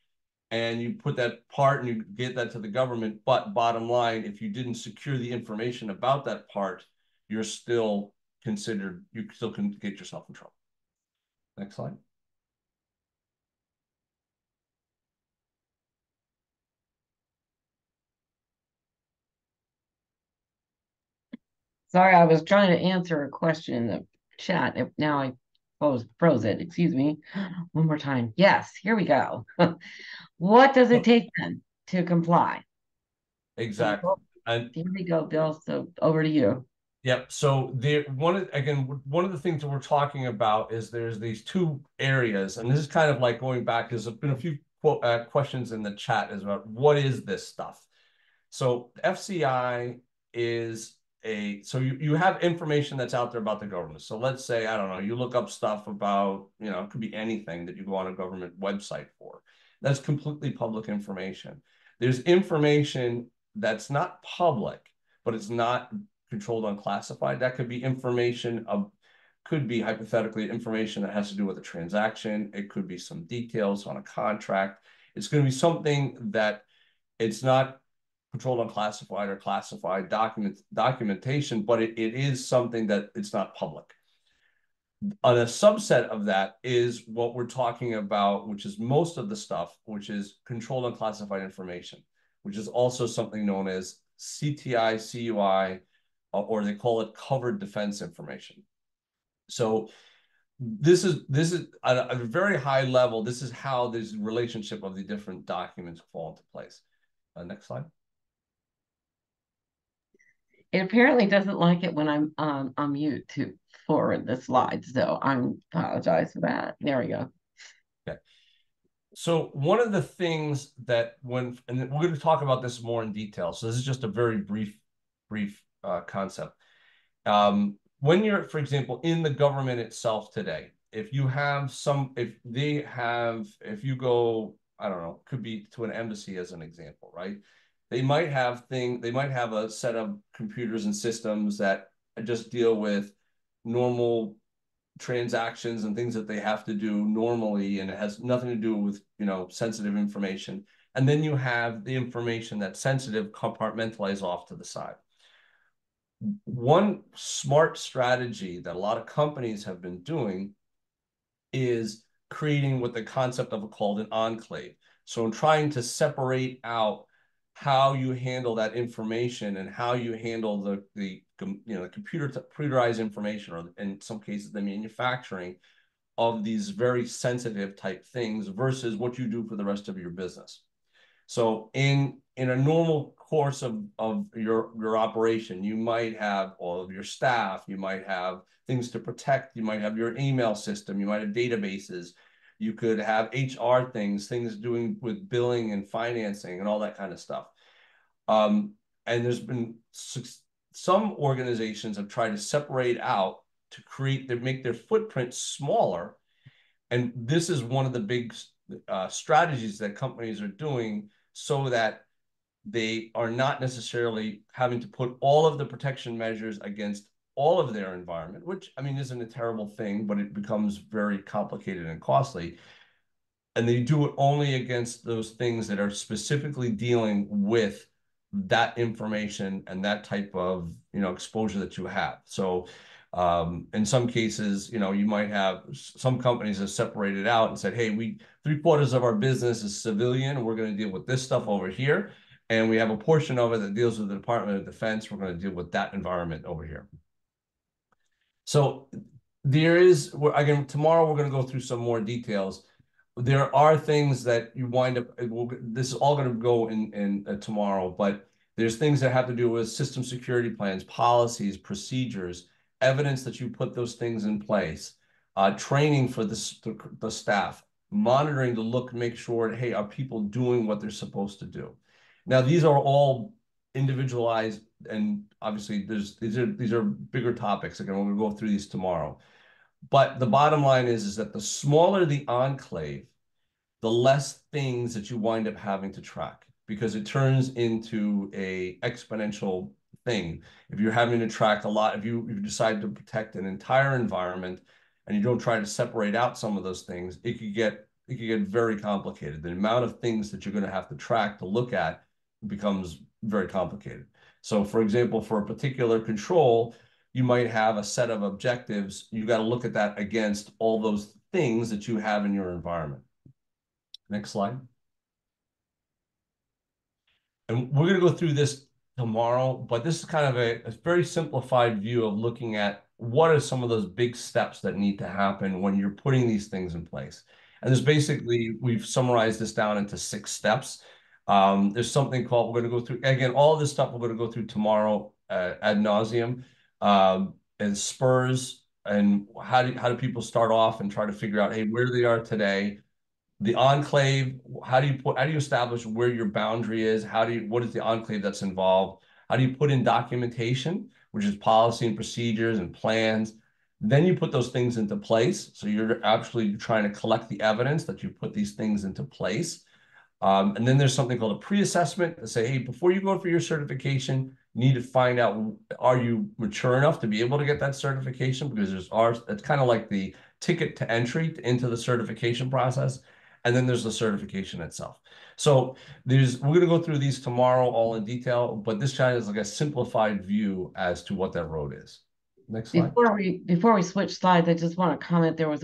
and you put that part and you get that to the government. But bottom line, if you didn't secure the information about that part, you still can get yourself in trouble. Next slide. Sorry, I was trying to answer a question in the chat. Now I froze it. Excuse me. One more time. Yes, here we go. What does it take then to comply? Exactly. And here we go, Bill. So over to you. Yep. So one of the things that we're talking about is there's these two areas, and this is kind of like going back. There's been a few questions in the chat as about what is this stuff. So FCI is so you have information that's out there about the government. So let's say, I don't know, you look up stuff about, it could be anything that you go on a government website for. That's completely public information. There's information that's not public, but it's not controlled unclassified. That could be information could be hypothetically information that has to do with a transaction. It could be some details on a contract. It's going to be something that it's not controlled unclassified or classified documentation, but it is something that it's not public. On a subset of that is what we're talking about, which is most of the stuff, which is controlled unclassified information, which is also something known as CTI, CUI, or they call it covered defense information. So this is at a very high level. This is how this relationship of the different documents fall into place. Next slide. It apparently doesn't like it when I'm on mute to forward the slides, so I apologize for that. There we go. Okay. So one of the things that and we're going to talk about this more in detail. So this is just a very brief concept. When you're, for example, in the government itself today, if you go, I don't know, could be to an embassy as an example, right? They might have a set of computers and systems that just deal with normal transactions and things that they have to do normally, and it has nothing to do with, sensitive information. And then you have the information that's sensitive compartmentalized off to the side. One smart strategy that a lot of companies have been doing is creating what the concept of called an enclave. So in trying to separate out how you handle that information and how you handle the computerized information, or in some cases the manufacturing of these very sensitive type things versus what you do for the rest of your business. So in a normal course of your operation, you might have all of your staff, you might have things to protect, you might have your email system, you might have databases, you could have HR things doing with billing and financing and all that kind of stuff. And there's been some organizations have tried to separate out to make their footprint smaller. And this is one of the big strategies that companies are doing, so that they are not necessarily having to put all of the protection measures against all of their environment, which, I mean, isn't a terrible thing, but it becomes very complicated and costly. And they do it only against those things that are specifically dealing with that information and that type of, exposure that you have. So in some cases, you might have some companies have separated out and said, hey, 3/4 of our business is civilian, and we're going to deal with this stuff over here. And we have a portion of it that deals with the Department of Defense. We're going to deal with that environment over here. So again, tomorrow we're going to go through some more details. There are things that you wind up, this is all going to go in tomorrow, but there's things that have to do with system security plans, policies, procedures, evidence that you put those things in place, training for the staff, monitoring to make sure, hey, are people doing what they're supposed to do? Now, these are all individualized, and obviously these are bigger topics. Again, we're going to go through these tomorrow. But the bottom line is that the smaller the enclave, the less things that you wind up having to track, because it turns into an exponential thing. If you're having to track a lot, if you decide to protect an entire environment and you don't try to separate out some of those things, it could get very complicated. The amount of things that you're going to have to track to look at becomes very complicated. So, for example, for a particular control, you might have a set of objectives. You got to look at that against all those things that you have in your environment. Next slide. And we're going to go through this tomorrow, but this is kind of a very simplified view of looking at what are some of those big steps that need to happen when you're putting these things in place. And there's basically, we've summarized this down into 6 steps. There's something called, we're going to go through, again, all this stuff we're going to go through tomorrow ad nauseum. and spurs, and how do people start off and try to figure out, hey, where they are today? The enclave, how do you establish where your boundary is? What is the enclave that's involved? How do you put in documentation, which is policy and procedures and plans? Then you put those things into place. So you're actually trying to collect the evidence that you put these things into place. And then there's something called a pre-assessment to say, hey, before you go for your certification, you need to find out, are you mature enough to be able to get that certification? Because it's kind of like the ticket to entry into the certification process. And then there's the certification itself. So we're going to go through these tomorrow all in detail, but this kind is like a simplified view as to what that road is. Next slide. Before we switch slides, I just want to comment. There was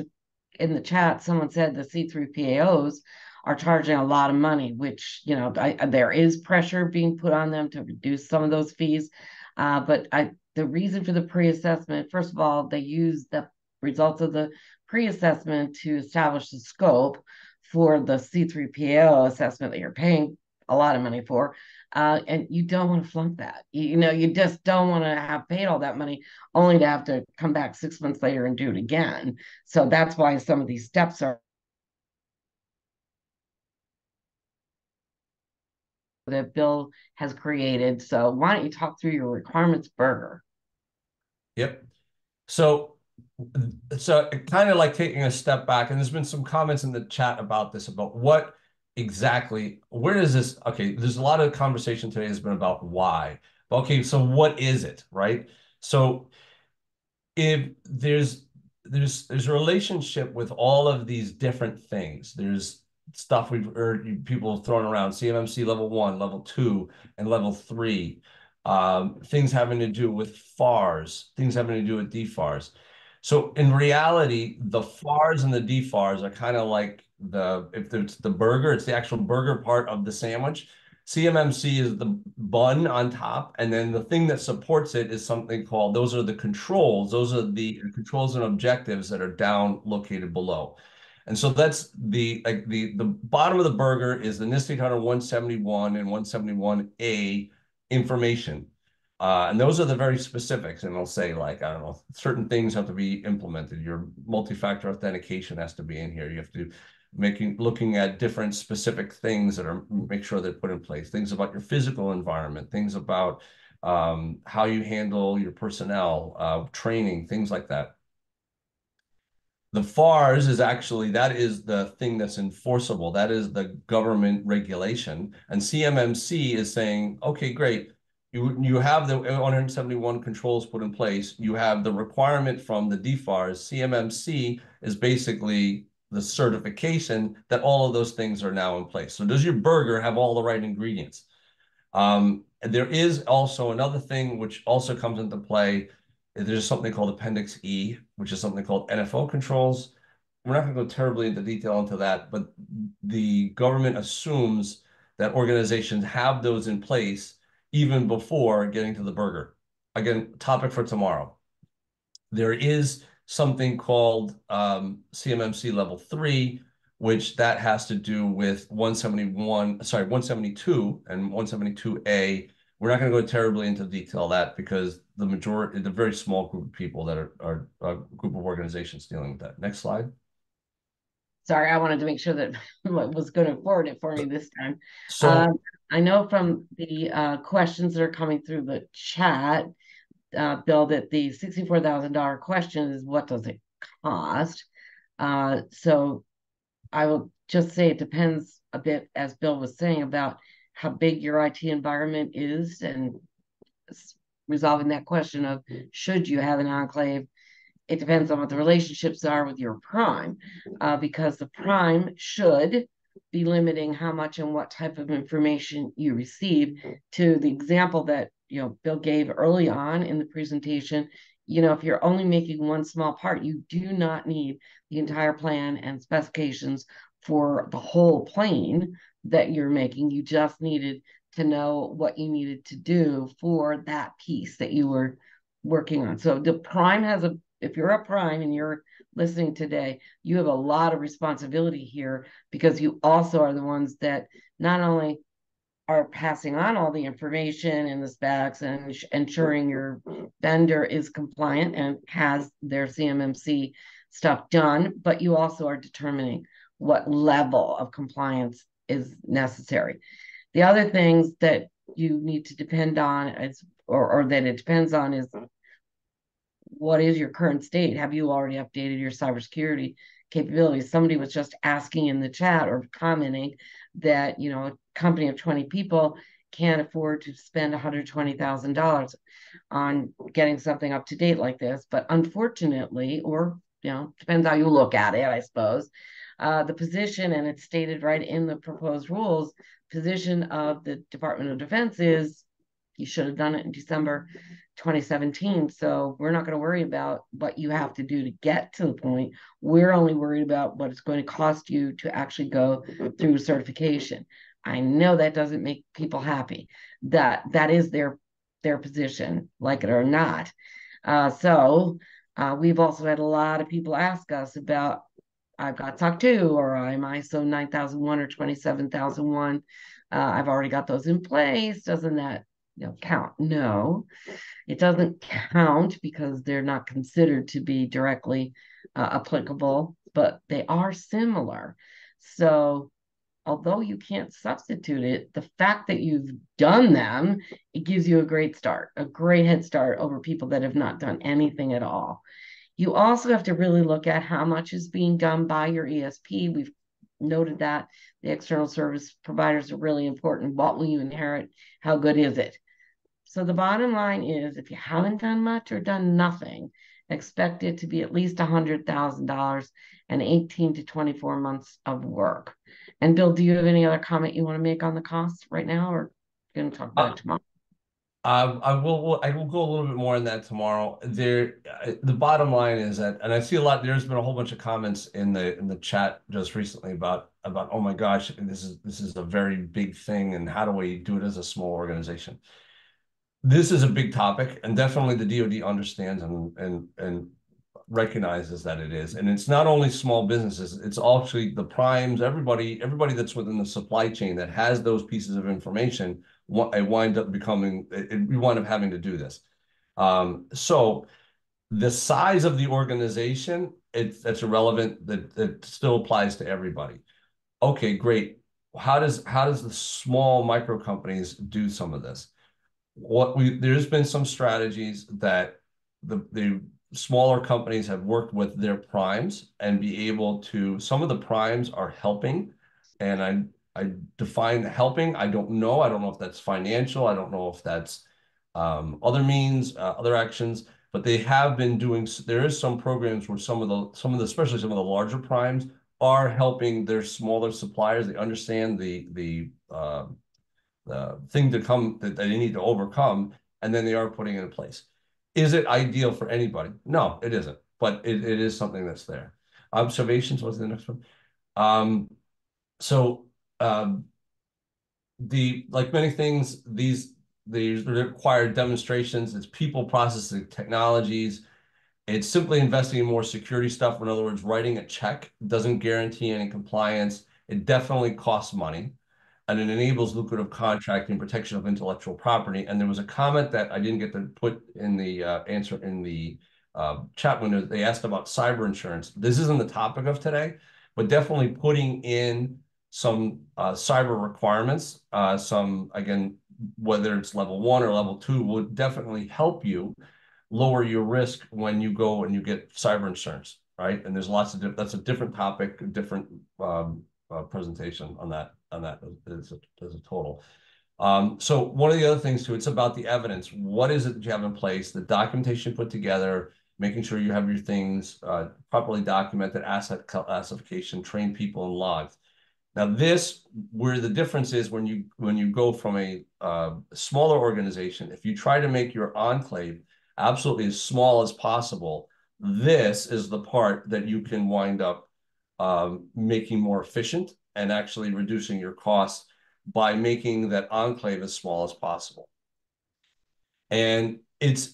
in the chat, someone said the C3PAOs are charging a lot of money, which, you know, there is pressure being put on them to reduce some of those fees. But the reason for the pre-assessment, first of all, they use the results of the pre-assessment to establish the scope for the C3PAO assessment that you're paying a lot of money for. And you don't want to flunk that. You know, you just don't want to have paid all that money only to have to come back 6 months later and do it again. So that's why some of these steps are that Bill has created. So why don't you talk through your requirements burger? Yep. So kind of like taking a step back, and there's been some comments in the chat about this, about what exactly, where does this, okay, there's a lot of conversation today has been about why. Okay, so what is it, right? So if there's a relationship with all of these different things. There's stuff we've heard people throwing around, CMMC level 1, level 2, and level 3. Things having to do with FARs, things having to do with DFARs. So in reality, the FARs and the DFARs are kind of like if it's the burger, it's the actual burger part of the sandwich. CMMC is the bun on top, and then the thing that supports it is something called, those are the controls. Those are the controls and objectives that are down located below. And so that's the bottom of the burger is the NIST 800 171 and 171A information. And those are the very specifics. And they'll say, like, I don't know, certain things have to be implemented. Your multi-factor authentication has to be in here. You have to looking at different specific things that are, make sure they're put in place. Things about your physical environment, things about how you handle your personnel, training, things like that. The FARs is actually, that is the thing that's enforceable. That is the government regulation. And CMMC is saying, okay, great. You have the 171 controls put in place. You have the requirement from the DFARs. CMMC is basically the certification that all of those things are now in place. So does your burger have all the right ingredients? There is also another thing which also comes into play. There's something called Appendix E, which is something called NFO controls. We're not going to go terribly into detail into that, but the government assumes that organizations have those in place even before getting to the burger. Again, topic for tomorrow. There is something called CMMC level 3, which that has to do with 172 and 172A. We're not going to go terribly into detail of that because the very small group of people that are a group of organizations dealing with that. Next slide. Sorry, I wanted to make sure that was going to forward it for me this time. So I know from the questions that are coming through the chat, Bill, that the $64,000 question is, what does it cost? So I will just say it depends a bit, as Bill was saying, about how big your IT environment is and resolving that question of should you have an enclave. It depends on what the relationships are with your prime, because the prime should be limiting how much and what type of information you receive. To the example that Bill gave early on in the presentation, if you're only making one small part, you do not need the entire plan and specifications for the whole plane that you're making. You just needed to know what you needed to do for that piece that you were working on. So the prime if you're a prime and you're listening today, you have a lot of responsibility here, because you also are the ones that not only are passing on all the information and the specs and ensuring your vendor is compliant and has their CMMC stuff done, but you also are determining what level of compliance is necessary. The other things that you need to depend on is, or that it depends on, is what is your current state? Have you already updated your cybersecurity capabilities? Somebody was just asking in the chat or commenting that, you know, a company of 20 people can't afford to spend $120,000 on getting something up to date like this. But unfortunately, or, you know, depends how you look at it, I suppose, the position, and it's stated right in the proposed rules, position of the Department of Defense is you should have done it in December 2017. So we're not going to worry about what you have to do to get to the point. We're only worried about what it's going to cost you to actually go through certification. I know that doesn't make people happy. That is their position, like it or not. We've also had a lot of people ask us about, I've got SOC 2 or I'm ISO 9001 or 27001. I've already got those in place. Doesn't that count? No, it doesn't count because they're not considered to be directly applicable, but they are similar. So although you can't substitute it, the fact that you've done them, it gives you a great start, a great head start over people that have not done anything at all. You also have to really look at how much is being done by your ESP. We've noted that the external service providers are really important. What will you inherit? How good is it? So the bottom line is, if you haven't done much or done nothing, expect it to be at least $100,000 and 18 to 24 months of work. And Bill, do you have any other comment you want to make on the costs right now, or are you going to talk about it tomorrow? I will go a little bit more on that tomorrow. The bottom line is that, and I see a lot. There's been a whole bunch of comments in the chat just recently about oh my gosh, this is a very big thing, and how do we do it as a small organization? This is a big topic, and definitely the DoD understands and recognizes that it is. And it's not only small businesses; it's actually the primes, everybody that's within the supply chain that has those pieces of information. We wind up having to do this. So the size of the organization, that's irrelevant. That still applies to everybody. Okay, great. How does the small micro companies do some of this? There's been some strategies that the smaller companies have worked with their primes and be able to. Some of the primes are helping, and I define helping. I don't know if that's financial. I don't know if that's other means, other actions, but they have been doing. There is some programs where some of the especially some of the larger primes are helping their smaller suppliers. They understand the thing to come that they need to overcome, and then they are putting it in place. Is it ideal for anybody? No, it isn't, but it is something that's there. Observations was the next one. Like many things, these require demonstrations. It's people, processing technologies. It's simply investing in more security stuff. In other words, writing a check doesn't guarantee any compliance. It definitely costs money, and it enables lucrative contracting, protection of intellectual property. And there was a comment that I didn't get to put in the answer in the chat window. They asked about cyber insurance. This isn't the topic of today, but definitely putting in some cyber requirements, again, whether it's level 1 or level 2, would definitely help you lower your risk when you go and you get cyber insurance, right? And there's lots of that's a different topic, a different presentation on that as a total. So one of the other things too, it's about the evidence. What is it that you have in place, the documentation put together, making sure you have your things properly documented, asset classification, train people, and logs. Now where the difference is when you go from a smaller organization, if you try to make your enclave absolutely as small as possible, this is the part that you can wind up making more efficient and actually reducing your costs by making that enclave as small as possible. And it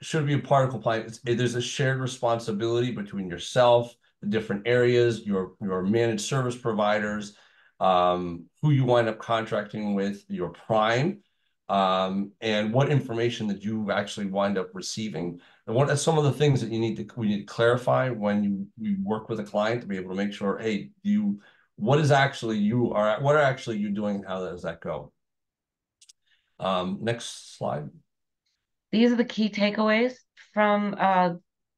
should be a part of compliance. There's a shared responsibility between yourself, the different areas, your managed service providers, who you wind up contracting with, your prime, and what information that you actually wind up receiving. And what are some of the things that we need to clarify when you work with a client to be able to make sure, hey, what are actually you doing, and how does that go? Next slide. These are the key takeaways from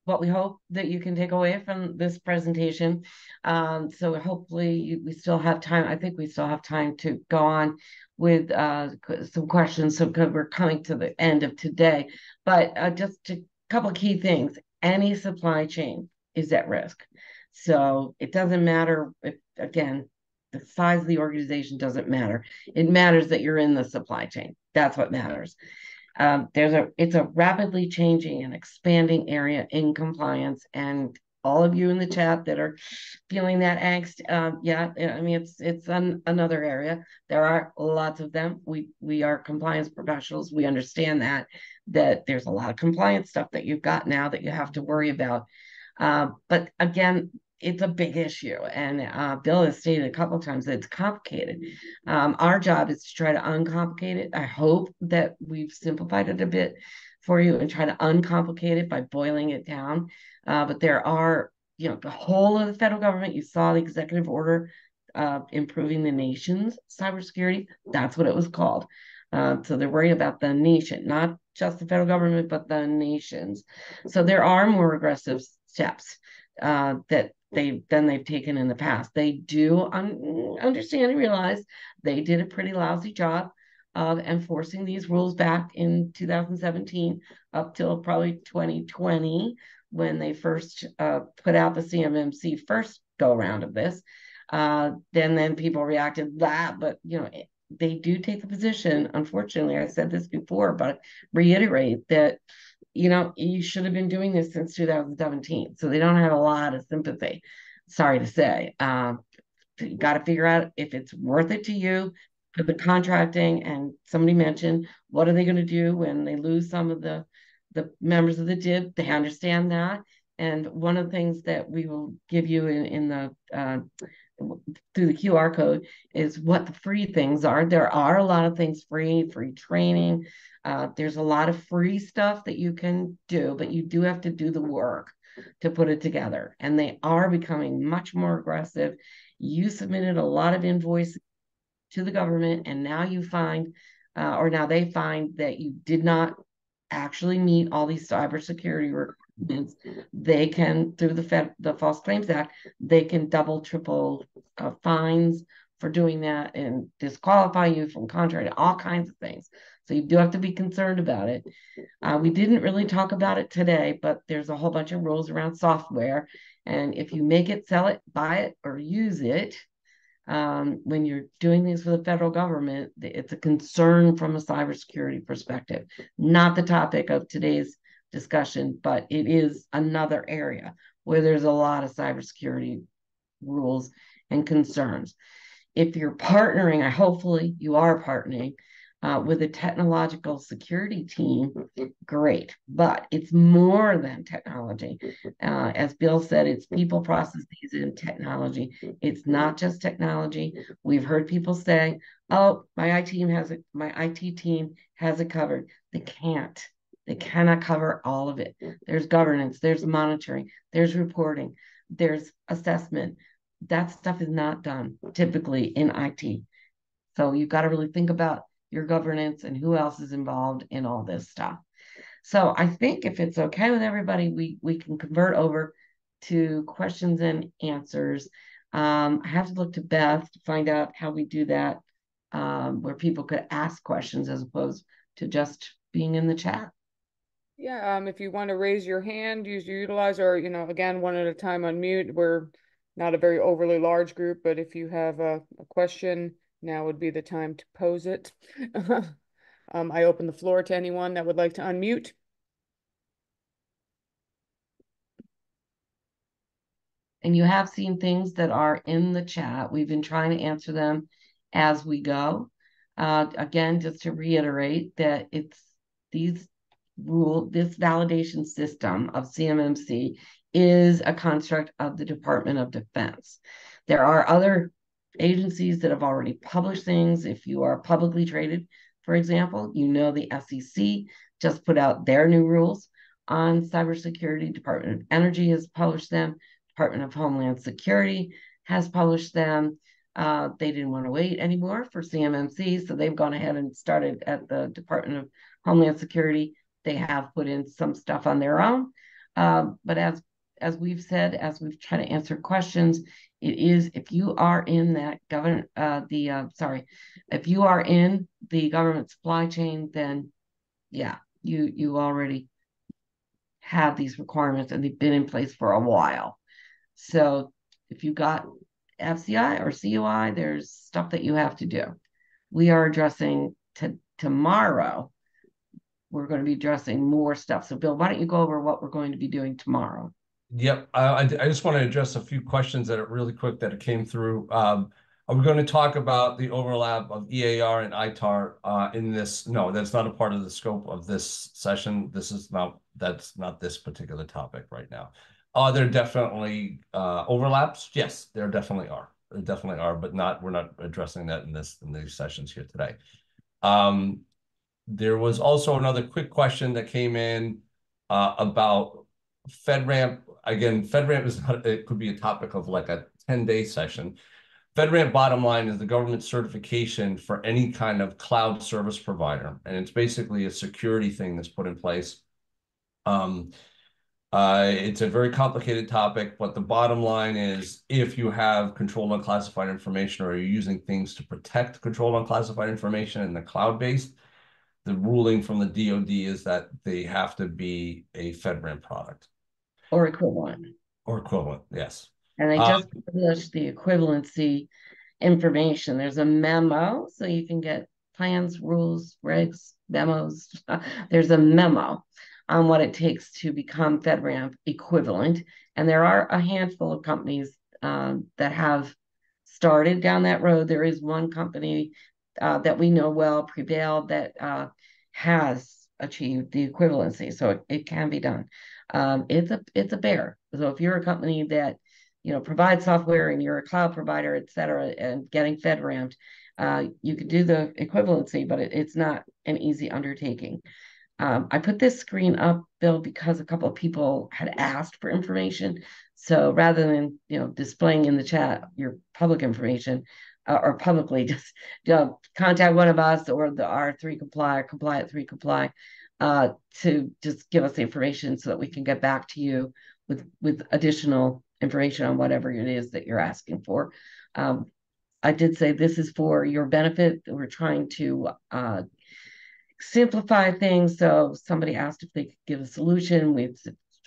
what we hope that you can take away from this presentation. So hopefully we still have time. I think we still have time to go on with some questions. So because we're coming to the end of today, but just a couple of key things. Any supply chain is at risk. So it doesn't matter if, again, the size of the organization doesn't matter. It matters that you're in the supply chain. That's what matters. It's a rapidly changing and expanding area in compliance, and all of you in the chat that are feeling that angst, yeah, I mean it's another area. There are lots of them. We are compliance professionals. We understand that there's a lot of compliance stuff that you've got now that you have to worry about. But again, it's a big issue, and Bill has stated a couple of times that it's complicated. Our job is to try to uncomplicate it. I hope that we've simplified it a bit for you and try to uncomplicate it by boiling it down. But there are, the whole of the federal government. You saw the executive order improving the nation's cybersecurity. That's what it was called. So they're worried about the nation, not just the federal government, but the nations. So there are more aggressive steps that they've taken in the past. They do understand and realize they did a pretty lousy job of enforcing these rules back in 2017 up till probably 2020 when they first put out the CMMC first go around of this. Then people reacted that, but they do take the position. Unfortunately, I said this before, but reiterate that you should have been doing this since 2017. So they don't have a lot of sympathy. Sorry to say. You got to figure out if it's worth it to you for the contracting. And somebody mentioned, what are they going to do when they lose some of the members of the DIB? They understand that. And one of the things that we will give you in the through the QR code is what the free things are. There are a lot of things free training. There's a lot of free stuff that you can do, but you do have to do the work to put it together. And they are becoming much more aggressive. You submitted a lot of invoices to the government, and now you find, or now they find that you did not actually meet all these cybersecurity requirements. They can, through the False Claims Act, they can double, triple fines for doing that and disqualify you from contract, all kinds of things. So you do have to be concerned about it. We didn't really talk about it today, but there's a whole bunch of rules around software. And if you make it, sell it, buy it, or use it, when you're doing things for the federal government, it's a concern from a cybersecurity perspective. Not the topic of today's discussion, but it is another area where there's a lot of cybersecurity rules and concerns. If you're partnering, hopefully you are partnering with a technological security team, great. But it's more than technology. As Bill said, it's people, processes, and technology. It's not just technology. We've heard people say, "Oh, my IT team has it covered." They can't. They cannot cover all of it. There's governance, there's monitoring, there's reporting, there's assessment. That stuff is not done typically in IT. So you've got to really think about your governance and who else is involved in all this stuff. So I think if it's okay with everybody, we can convert over to questions and answers. I have to look to Beth to find out how we do that, where people could ask questions as opposed to just being in the chat. Yeah, if you want to raise your hand, utilize, or, again, one at a time unmute. We're not a very overly large group, but if you have a question, now would be the time to pose it. I open the floor to anyone that would like to unmute. And you have seen things that are in the chat. We've been trying to answer them as we go. Again, just to reiterate that this validation system of CMMC is a construct of the Department of Defense. There are other agencies that have already published things. If you are publicly traded, for example, you know the SEC just put out their new rules on cybersecurity. Department of Energy has published them. Department of Homeland Security has published them. They didn't want to wait anymore for CMMC, so they've gone ahead and started at the Department of Homeland Security. They have put in some stuff on their own. But as we've said, as we've tried to answer questions, it is if you are in that government, if you are in the government supply chain, then yeah, you already have these requirements and they've been in place for a while. So if you got FCI or CUI, there's stuff that you have to do. We are addressing tomorrow. We're going to be addressing more stuff. So Bill, why don't you go over what we're going to be doing tomorrow? Yep, I just want to address a few questions that are really quick that came through. Are we going to talk about the overlap of EAR and ITAR in this? No, that's not a part of the scope of this session. That's not this particular topic right now. Are there definitely overlaps? Yes, there definitely are. There definitely are, but we're not addressing that in these sessions here today. There was also another quick question that came in about FedRAMP. Again, FedRAMP is not, it could be a topic of like a 10-day session. FedRAMP bottom line is the government certification for any kind of cloud service provider. And it's basically a security thing that's put in place. It's a very complicated topic, but the bottom line is if you have controlled unclassified information or you're using things to protect controlled unclassified information in the cloud-based, the ruling from the DoD is that they have to be a FedRAMP product. Or equivalent. Or equivalent, yes. And they just published the equivalency information. There's a memo, so you can get plans, rules, regs, memos. There's a memo on what it takes to become FedRAMP equivalent. And there are a handful of companies that have started down that road. There is one company that we know well, Prevail, that has achieved the equivalency. So it can be done. It's a bear. So if you're a company that provides software and you're a cloud provider, et cetera, and getting FedRAMP, you can do the equivalency, but it's not an easy undertaking. I put this screen up, Bill, because a couple of people had asked for information. So rather than displaying in the chat your public information, or publicly, just contact one of us or the R3 Comply or Comply at 3 Comply to just give us the information so that we can get back to you with additional information on whatever it is that you're asking for. I did say this is for your benefit. We're trying to simplify things. So somebody asked if they could give a solution.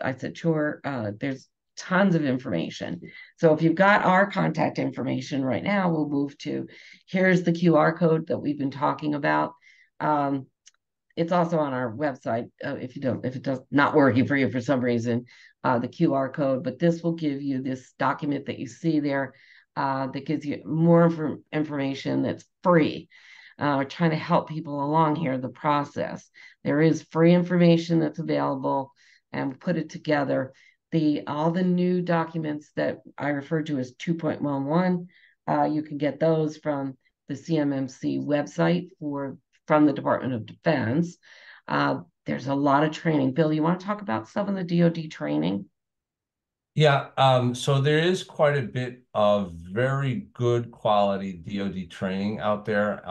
I said, sure. There's tons of information. So if you've got our contact information right now, we'll move to, here's the QR code that we've been talking about. It's also on our website if it does not working for you for some reason, the QR code, but this will give you this document that you see there that gives you more information that's free. We're trying to help people along here, the process. There is free information that's available, and we put it together. All the new documents that I refer to as 2.11, you can get those from the CMMC website from the Department of Defense. There's a lot of training. Bill, you want to talk about some of the DoD training? Yeah, so there is quite a bit of very good quality DoD training out there.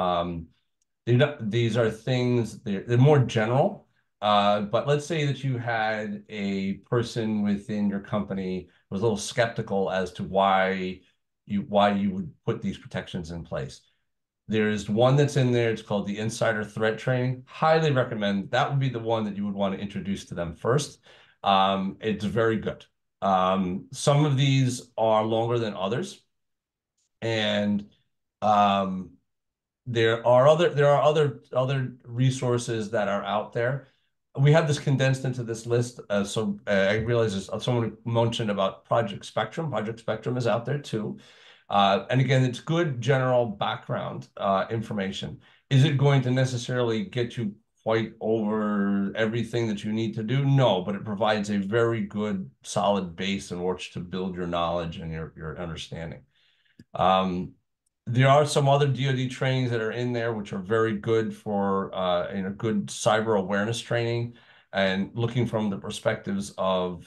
These are things, they're more general. But let's say that you had a person within your company who was a little skeptical as to why you would put these protections in place. There's one that's in there. It's called the Insider Threat Training. Highly recommend. That would be the one that you would want to introduce to them first. It's very good. Some of these are longer than others, and there are other resources that are out there. We have this condensed into this list. So I realize someone mentioned about Project Spectrum. Project Spectrum is out there too. And again, it's good general background information. Is it going to necessarily get you quite over everything that you need to do? No, but it provides a very good, solid base in which to build your knowledge and your understanding. There are some other DoD trainings that are in there, which are very good for good cyber awareness training, and looking from the perspectives of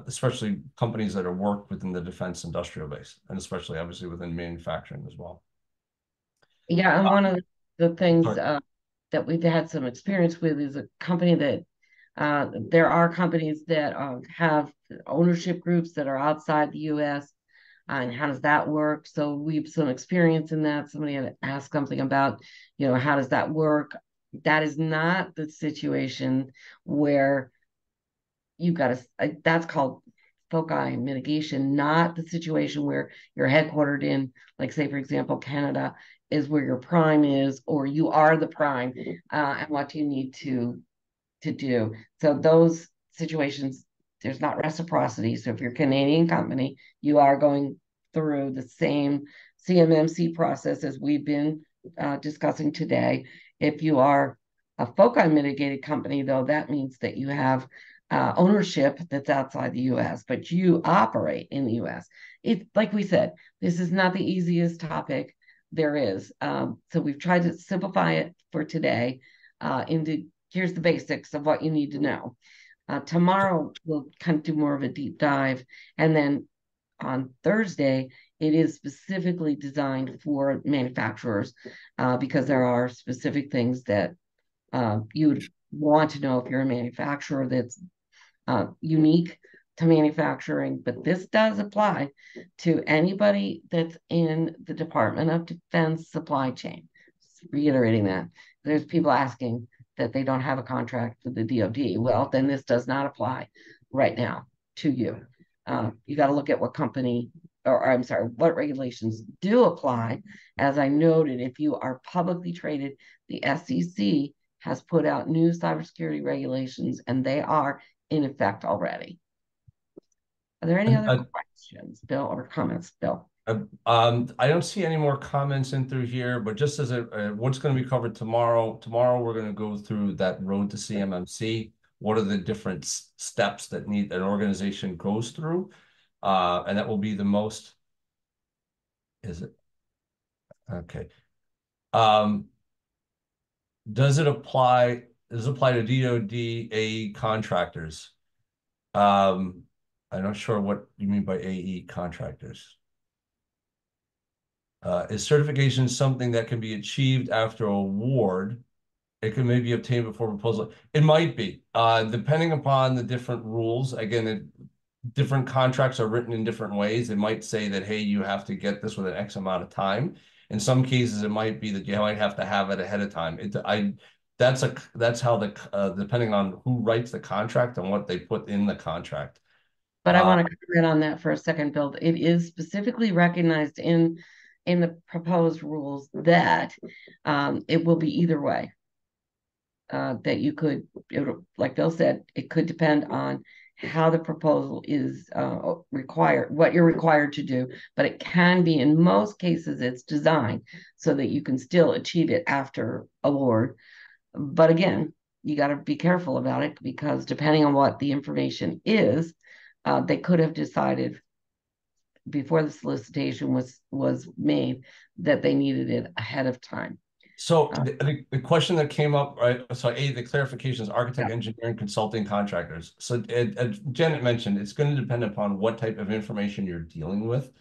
especially companies that are worked within the defense industrial base, and especially obviously within manufacturing as well. Yeah, and one of the things Sorry. that we've had some experience with is a company that there are companies that have ownership groups that are outside the U.S. And how does that work? So we've some experience in that. Somebody had asked something about, how does that work? That is not the situation where you've got that's called foci mitigation, not the situation where you're headquartered in, like, say, for example, Canada is where your prime is, or you are the prime, and what you need to do. So those situations, there's not reciprocity. So if you're a Canadian company, you are going through the same CMMC process as we've been discussing today. If you are a FOCI mitigated company, though, that means that you have ownership that's outside the U.S., but you operate in the U.S. It's like we said, this is not the easiest topic there is. So we've tried to simplify it for today into here's the basics of what you need to know. Tomorrow, we'll kind of do more of a deep dive. And then on Thursday, it is specifically designed for manufacturers because there are specific things that you would want to know if you're a manufacturer that's unique to manufacturing. But this does apply to anybody that's in the Department of Defense supply chain. Just reiterating that. There's people asking that they don't have a contract with the DoD. Well, then this does not apply right now to you. You got to look at what company, or I'm sorry, what regulations do apply. As I noted, if you are publicly traded, the SEC has put out new cybersecurity regulations, and they are in effect already. Are there any other questions, Bill, or comments, Bill? I don't see any more comments in through here, but just as what's going to be covered tomorrow, we're going to go through that road to CMMC. What are the different steps that an organization goes through? And that will be the most, is it? Okay. Does it apply to DoD AE contractors? I'm not sure what you mean by AE contractors. Is certification something that can be achieved after award? It can maybe obtained before proposal. It might be, depending upon the different rules. Again, different contracts are written in different ways. It might say that, hey, you have to get this within X amount of time. In some cases, it might be that you might have to have it ahead of time. That's how depending on who writes the contract and what they put in the contract. But I want to comment on that for a second, Bill. It is specifically recognized in the proposed rules that it will be either way. That you could, like Bill said, it could depend on how the proposal is required, what you're required to do, but it can be, in most cases, it's designed so that you can still achieve it after award. But again, you got to be careful about it because depending on what the information is, they could have decided before the solicitation was made that they needed it ahead of time. So the question that came up, right? So the clarification is architect, engineering, consulting, contractors. So Janet mentioned it's going to depend upon what type of information you're dealing with.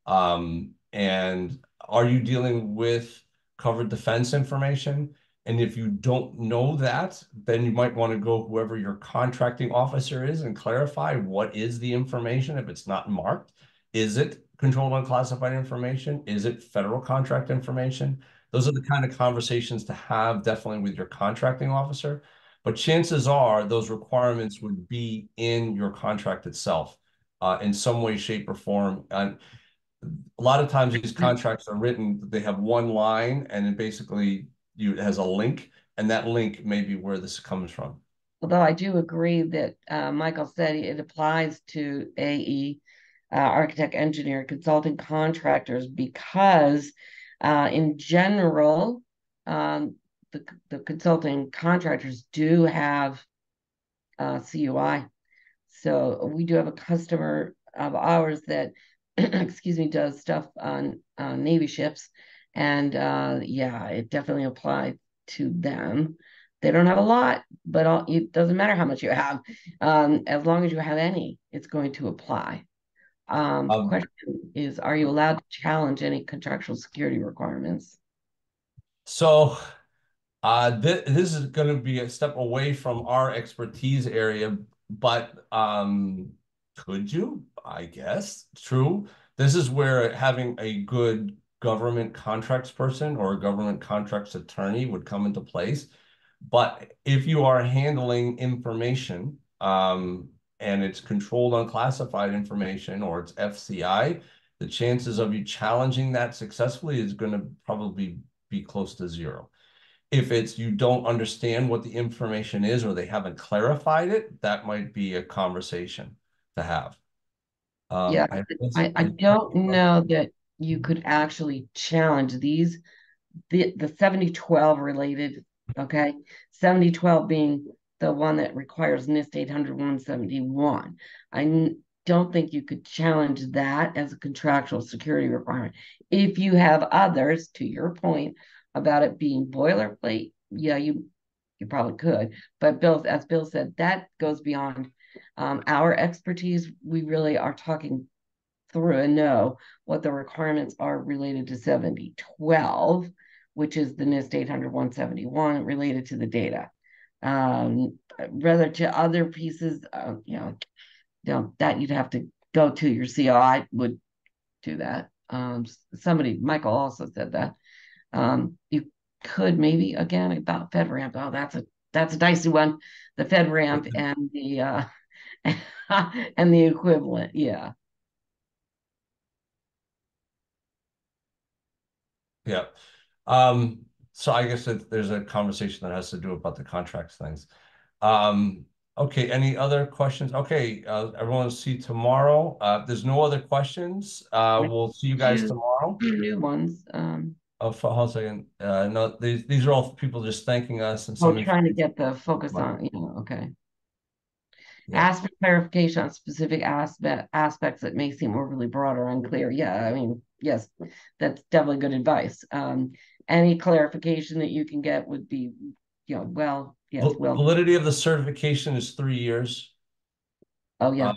And are you dealing with covered defense information? And if you don't know that, then you might want to go whoever your contracting officer is and clarify what is the information if it's not marked. Is it controlled unclassified information? Is it federal contract information? Those are the kind of conversations to have definitely with your contracting officer. But chances are those requirements would be in your contract itself in some way, shape, or form. And a lot of times these contracts are written, they have one line and it basically it has a link, and that link may be where this comes from. Although I do agree that Michael said it applies to AE, architect, engineer, consulting contractors, because in general, the consulting contractors do have CUI. So we do have a customer of ours that excuse me, does stuff on Navy ships. And yeah, it definitely applied to them. They don't have a lot, but it doesn't matter how much you have. As long as you have any, it's going to apply. Question is, are you allowed to challenge any contractual security requirements? So this is going to be a step away from our expertise area, but could you? I guess. True. This is where having a good government contracts person or a government contracts attorney would come into place. But if you are handling information, and it's controlled unclassified information or it's FCI, the chances of you challenging that successfully is going to probably be close to zero. If it's you don't understand what the information is or they haven't clarified it, that might be a conversation to have. Yeah, I don't know that you could actually challenge these. The 7012 related, okay? 7012 being the one that requires NIST 800-171. I don't think you could challenge that as a contractual security requirement. If you have others, to your point about it being boilerplate, yeah, you probably could. But as Bill said, that goes beyond our expertise. We really are talking through and know what the requirements are related to 7012, which is the NIST 800-171 related to the data. Rather to other pieces, that you'd have to go to your CO. I would do that. Michael also said that. You could maybe again about FedRAMP. Oh, that's a dicey one. The FedRAMP and the and the equivalent. Yeah. Yeah. So I guess there's a conversation that has to do about the contracts things. Okay, any other questions? Okay, everyone see you tomorrow. If there's no other questions, we'll see you guys tomorrow. New ones. Hold on a second. No, these are all people just thanking us and some trying to get the focus on, okay. Yeah. Ask for clarification on specific aspects that may seem overly broad or unclear. Yeah, I mean, yes, that's definitely good advice. Any clarification that you can get would be, well, yes, well. Validity of the certification is 3 years. Oh, yeah.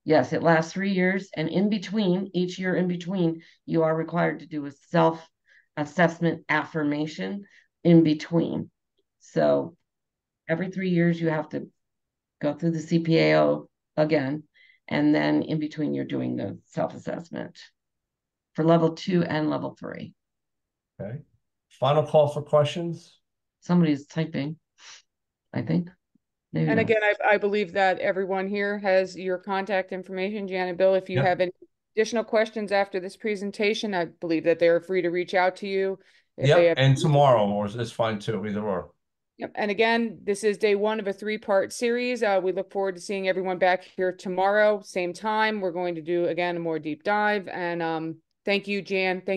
Yes, it lasts 3 years, and in between, each year in between, you are required to do a self-assessment affirmation in between. So every 3 years, you have to go through the CPAO again, and then in between, you're doing the self-assessment for level 2 and level 3. Okay. Final call for questions. Somebody's typing, I think. Maybe and not. again, I believe that everyone here has your contact information, Jan and Bill. If you have any additional questions after this presentation, I believe that they're free to reach out to you. And tomorrow, or it's fine too, either or. Yep. And again, this is day 1 of a 3-part series. We look forward to seeing everyone back here tomorrow, same time. We're going to do, again, a more deep dive. And thank you, Jan. Thank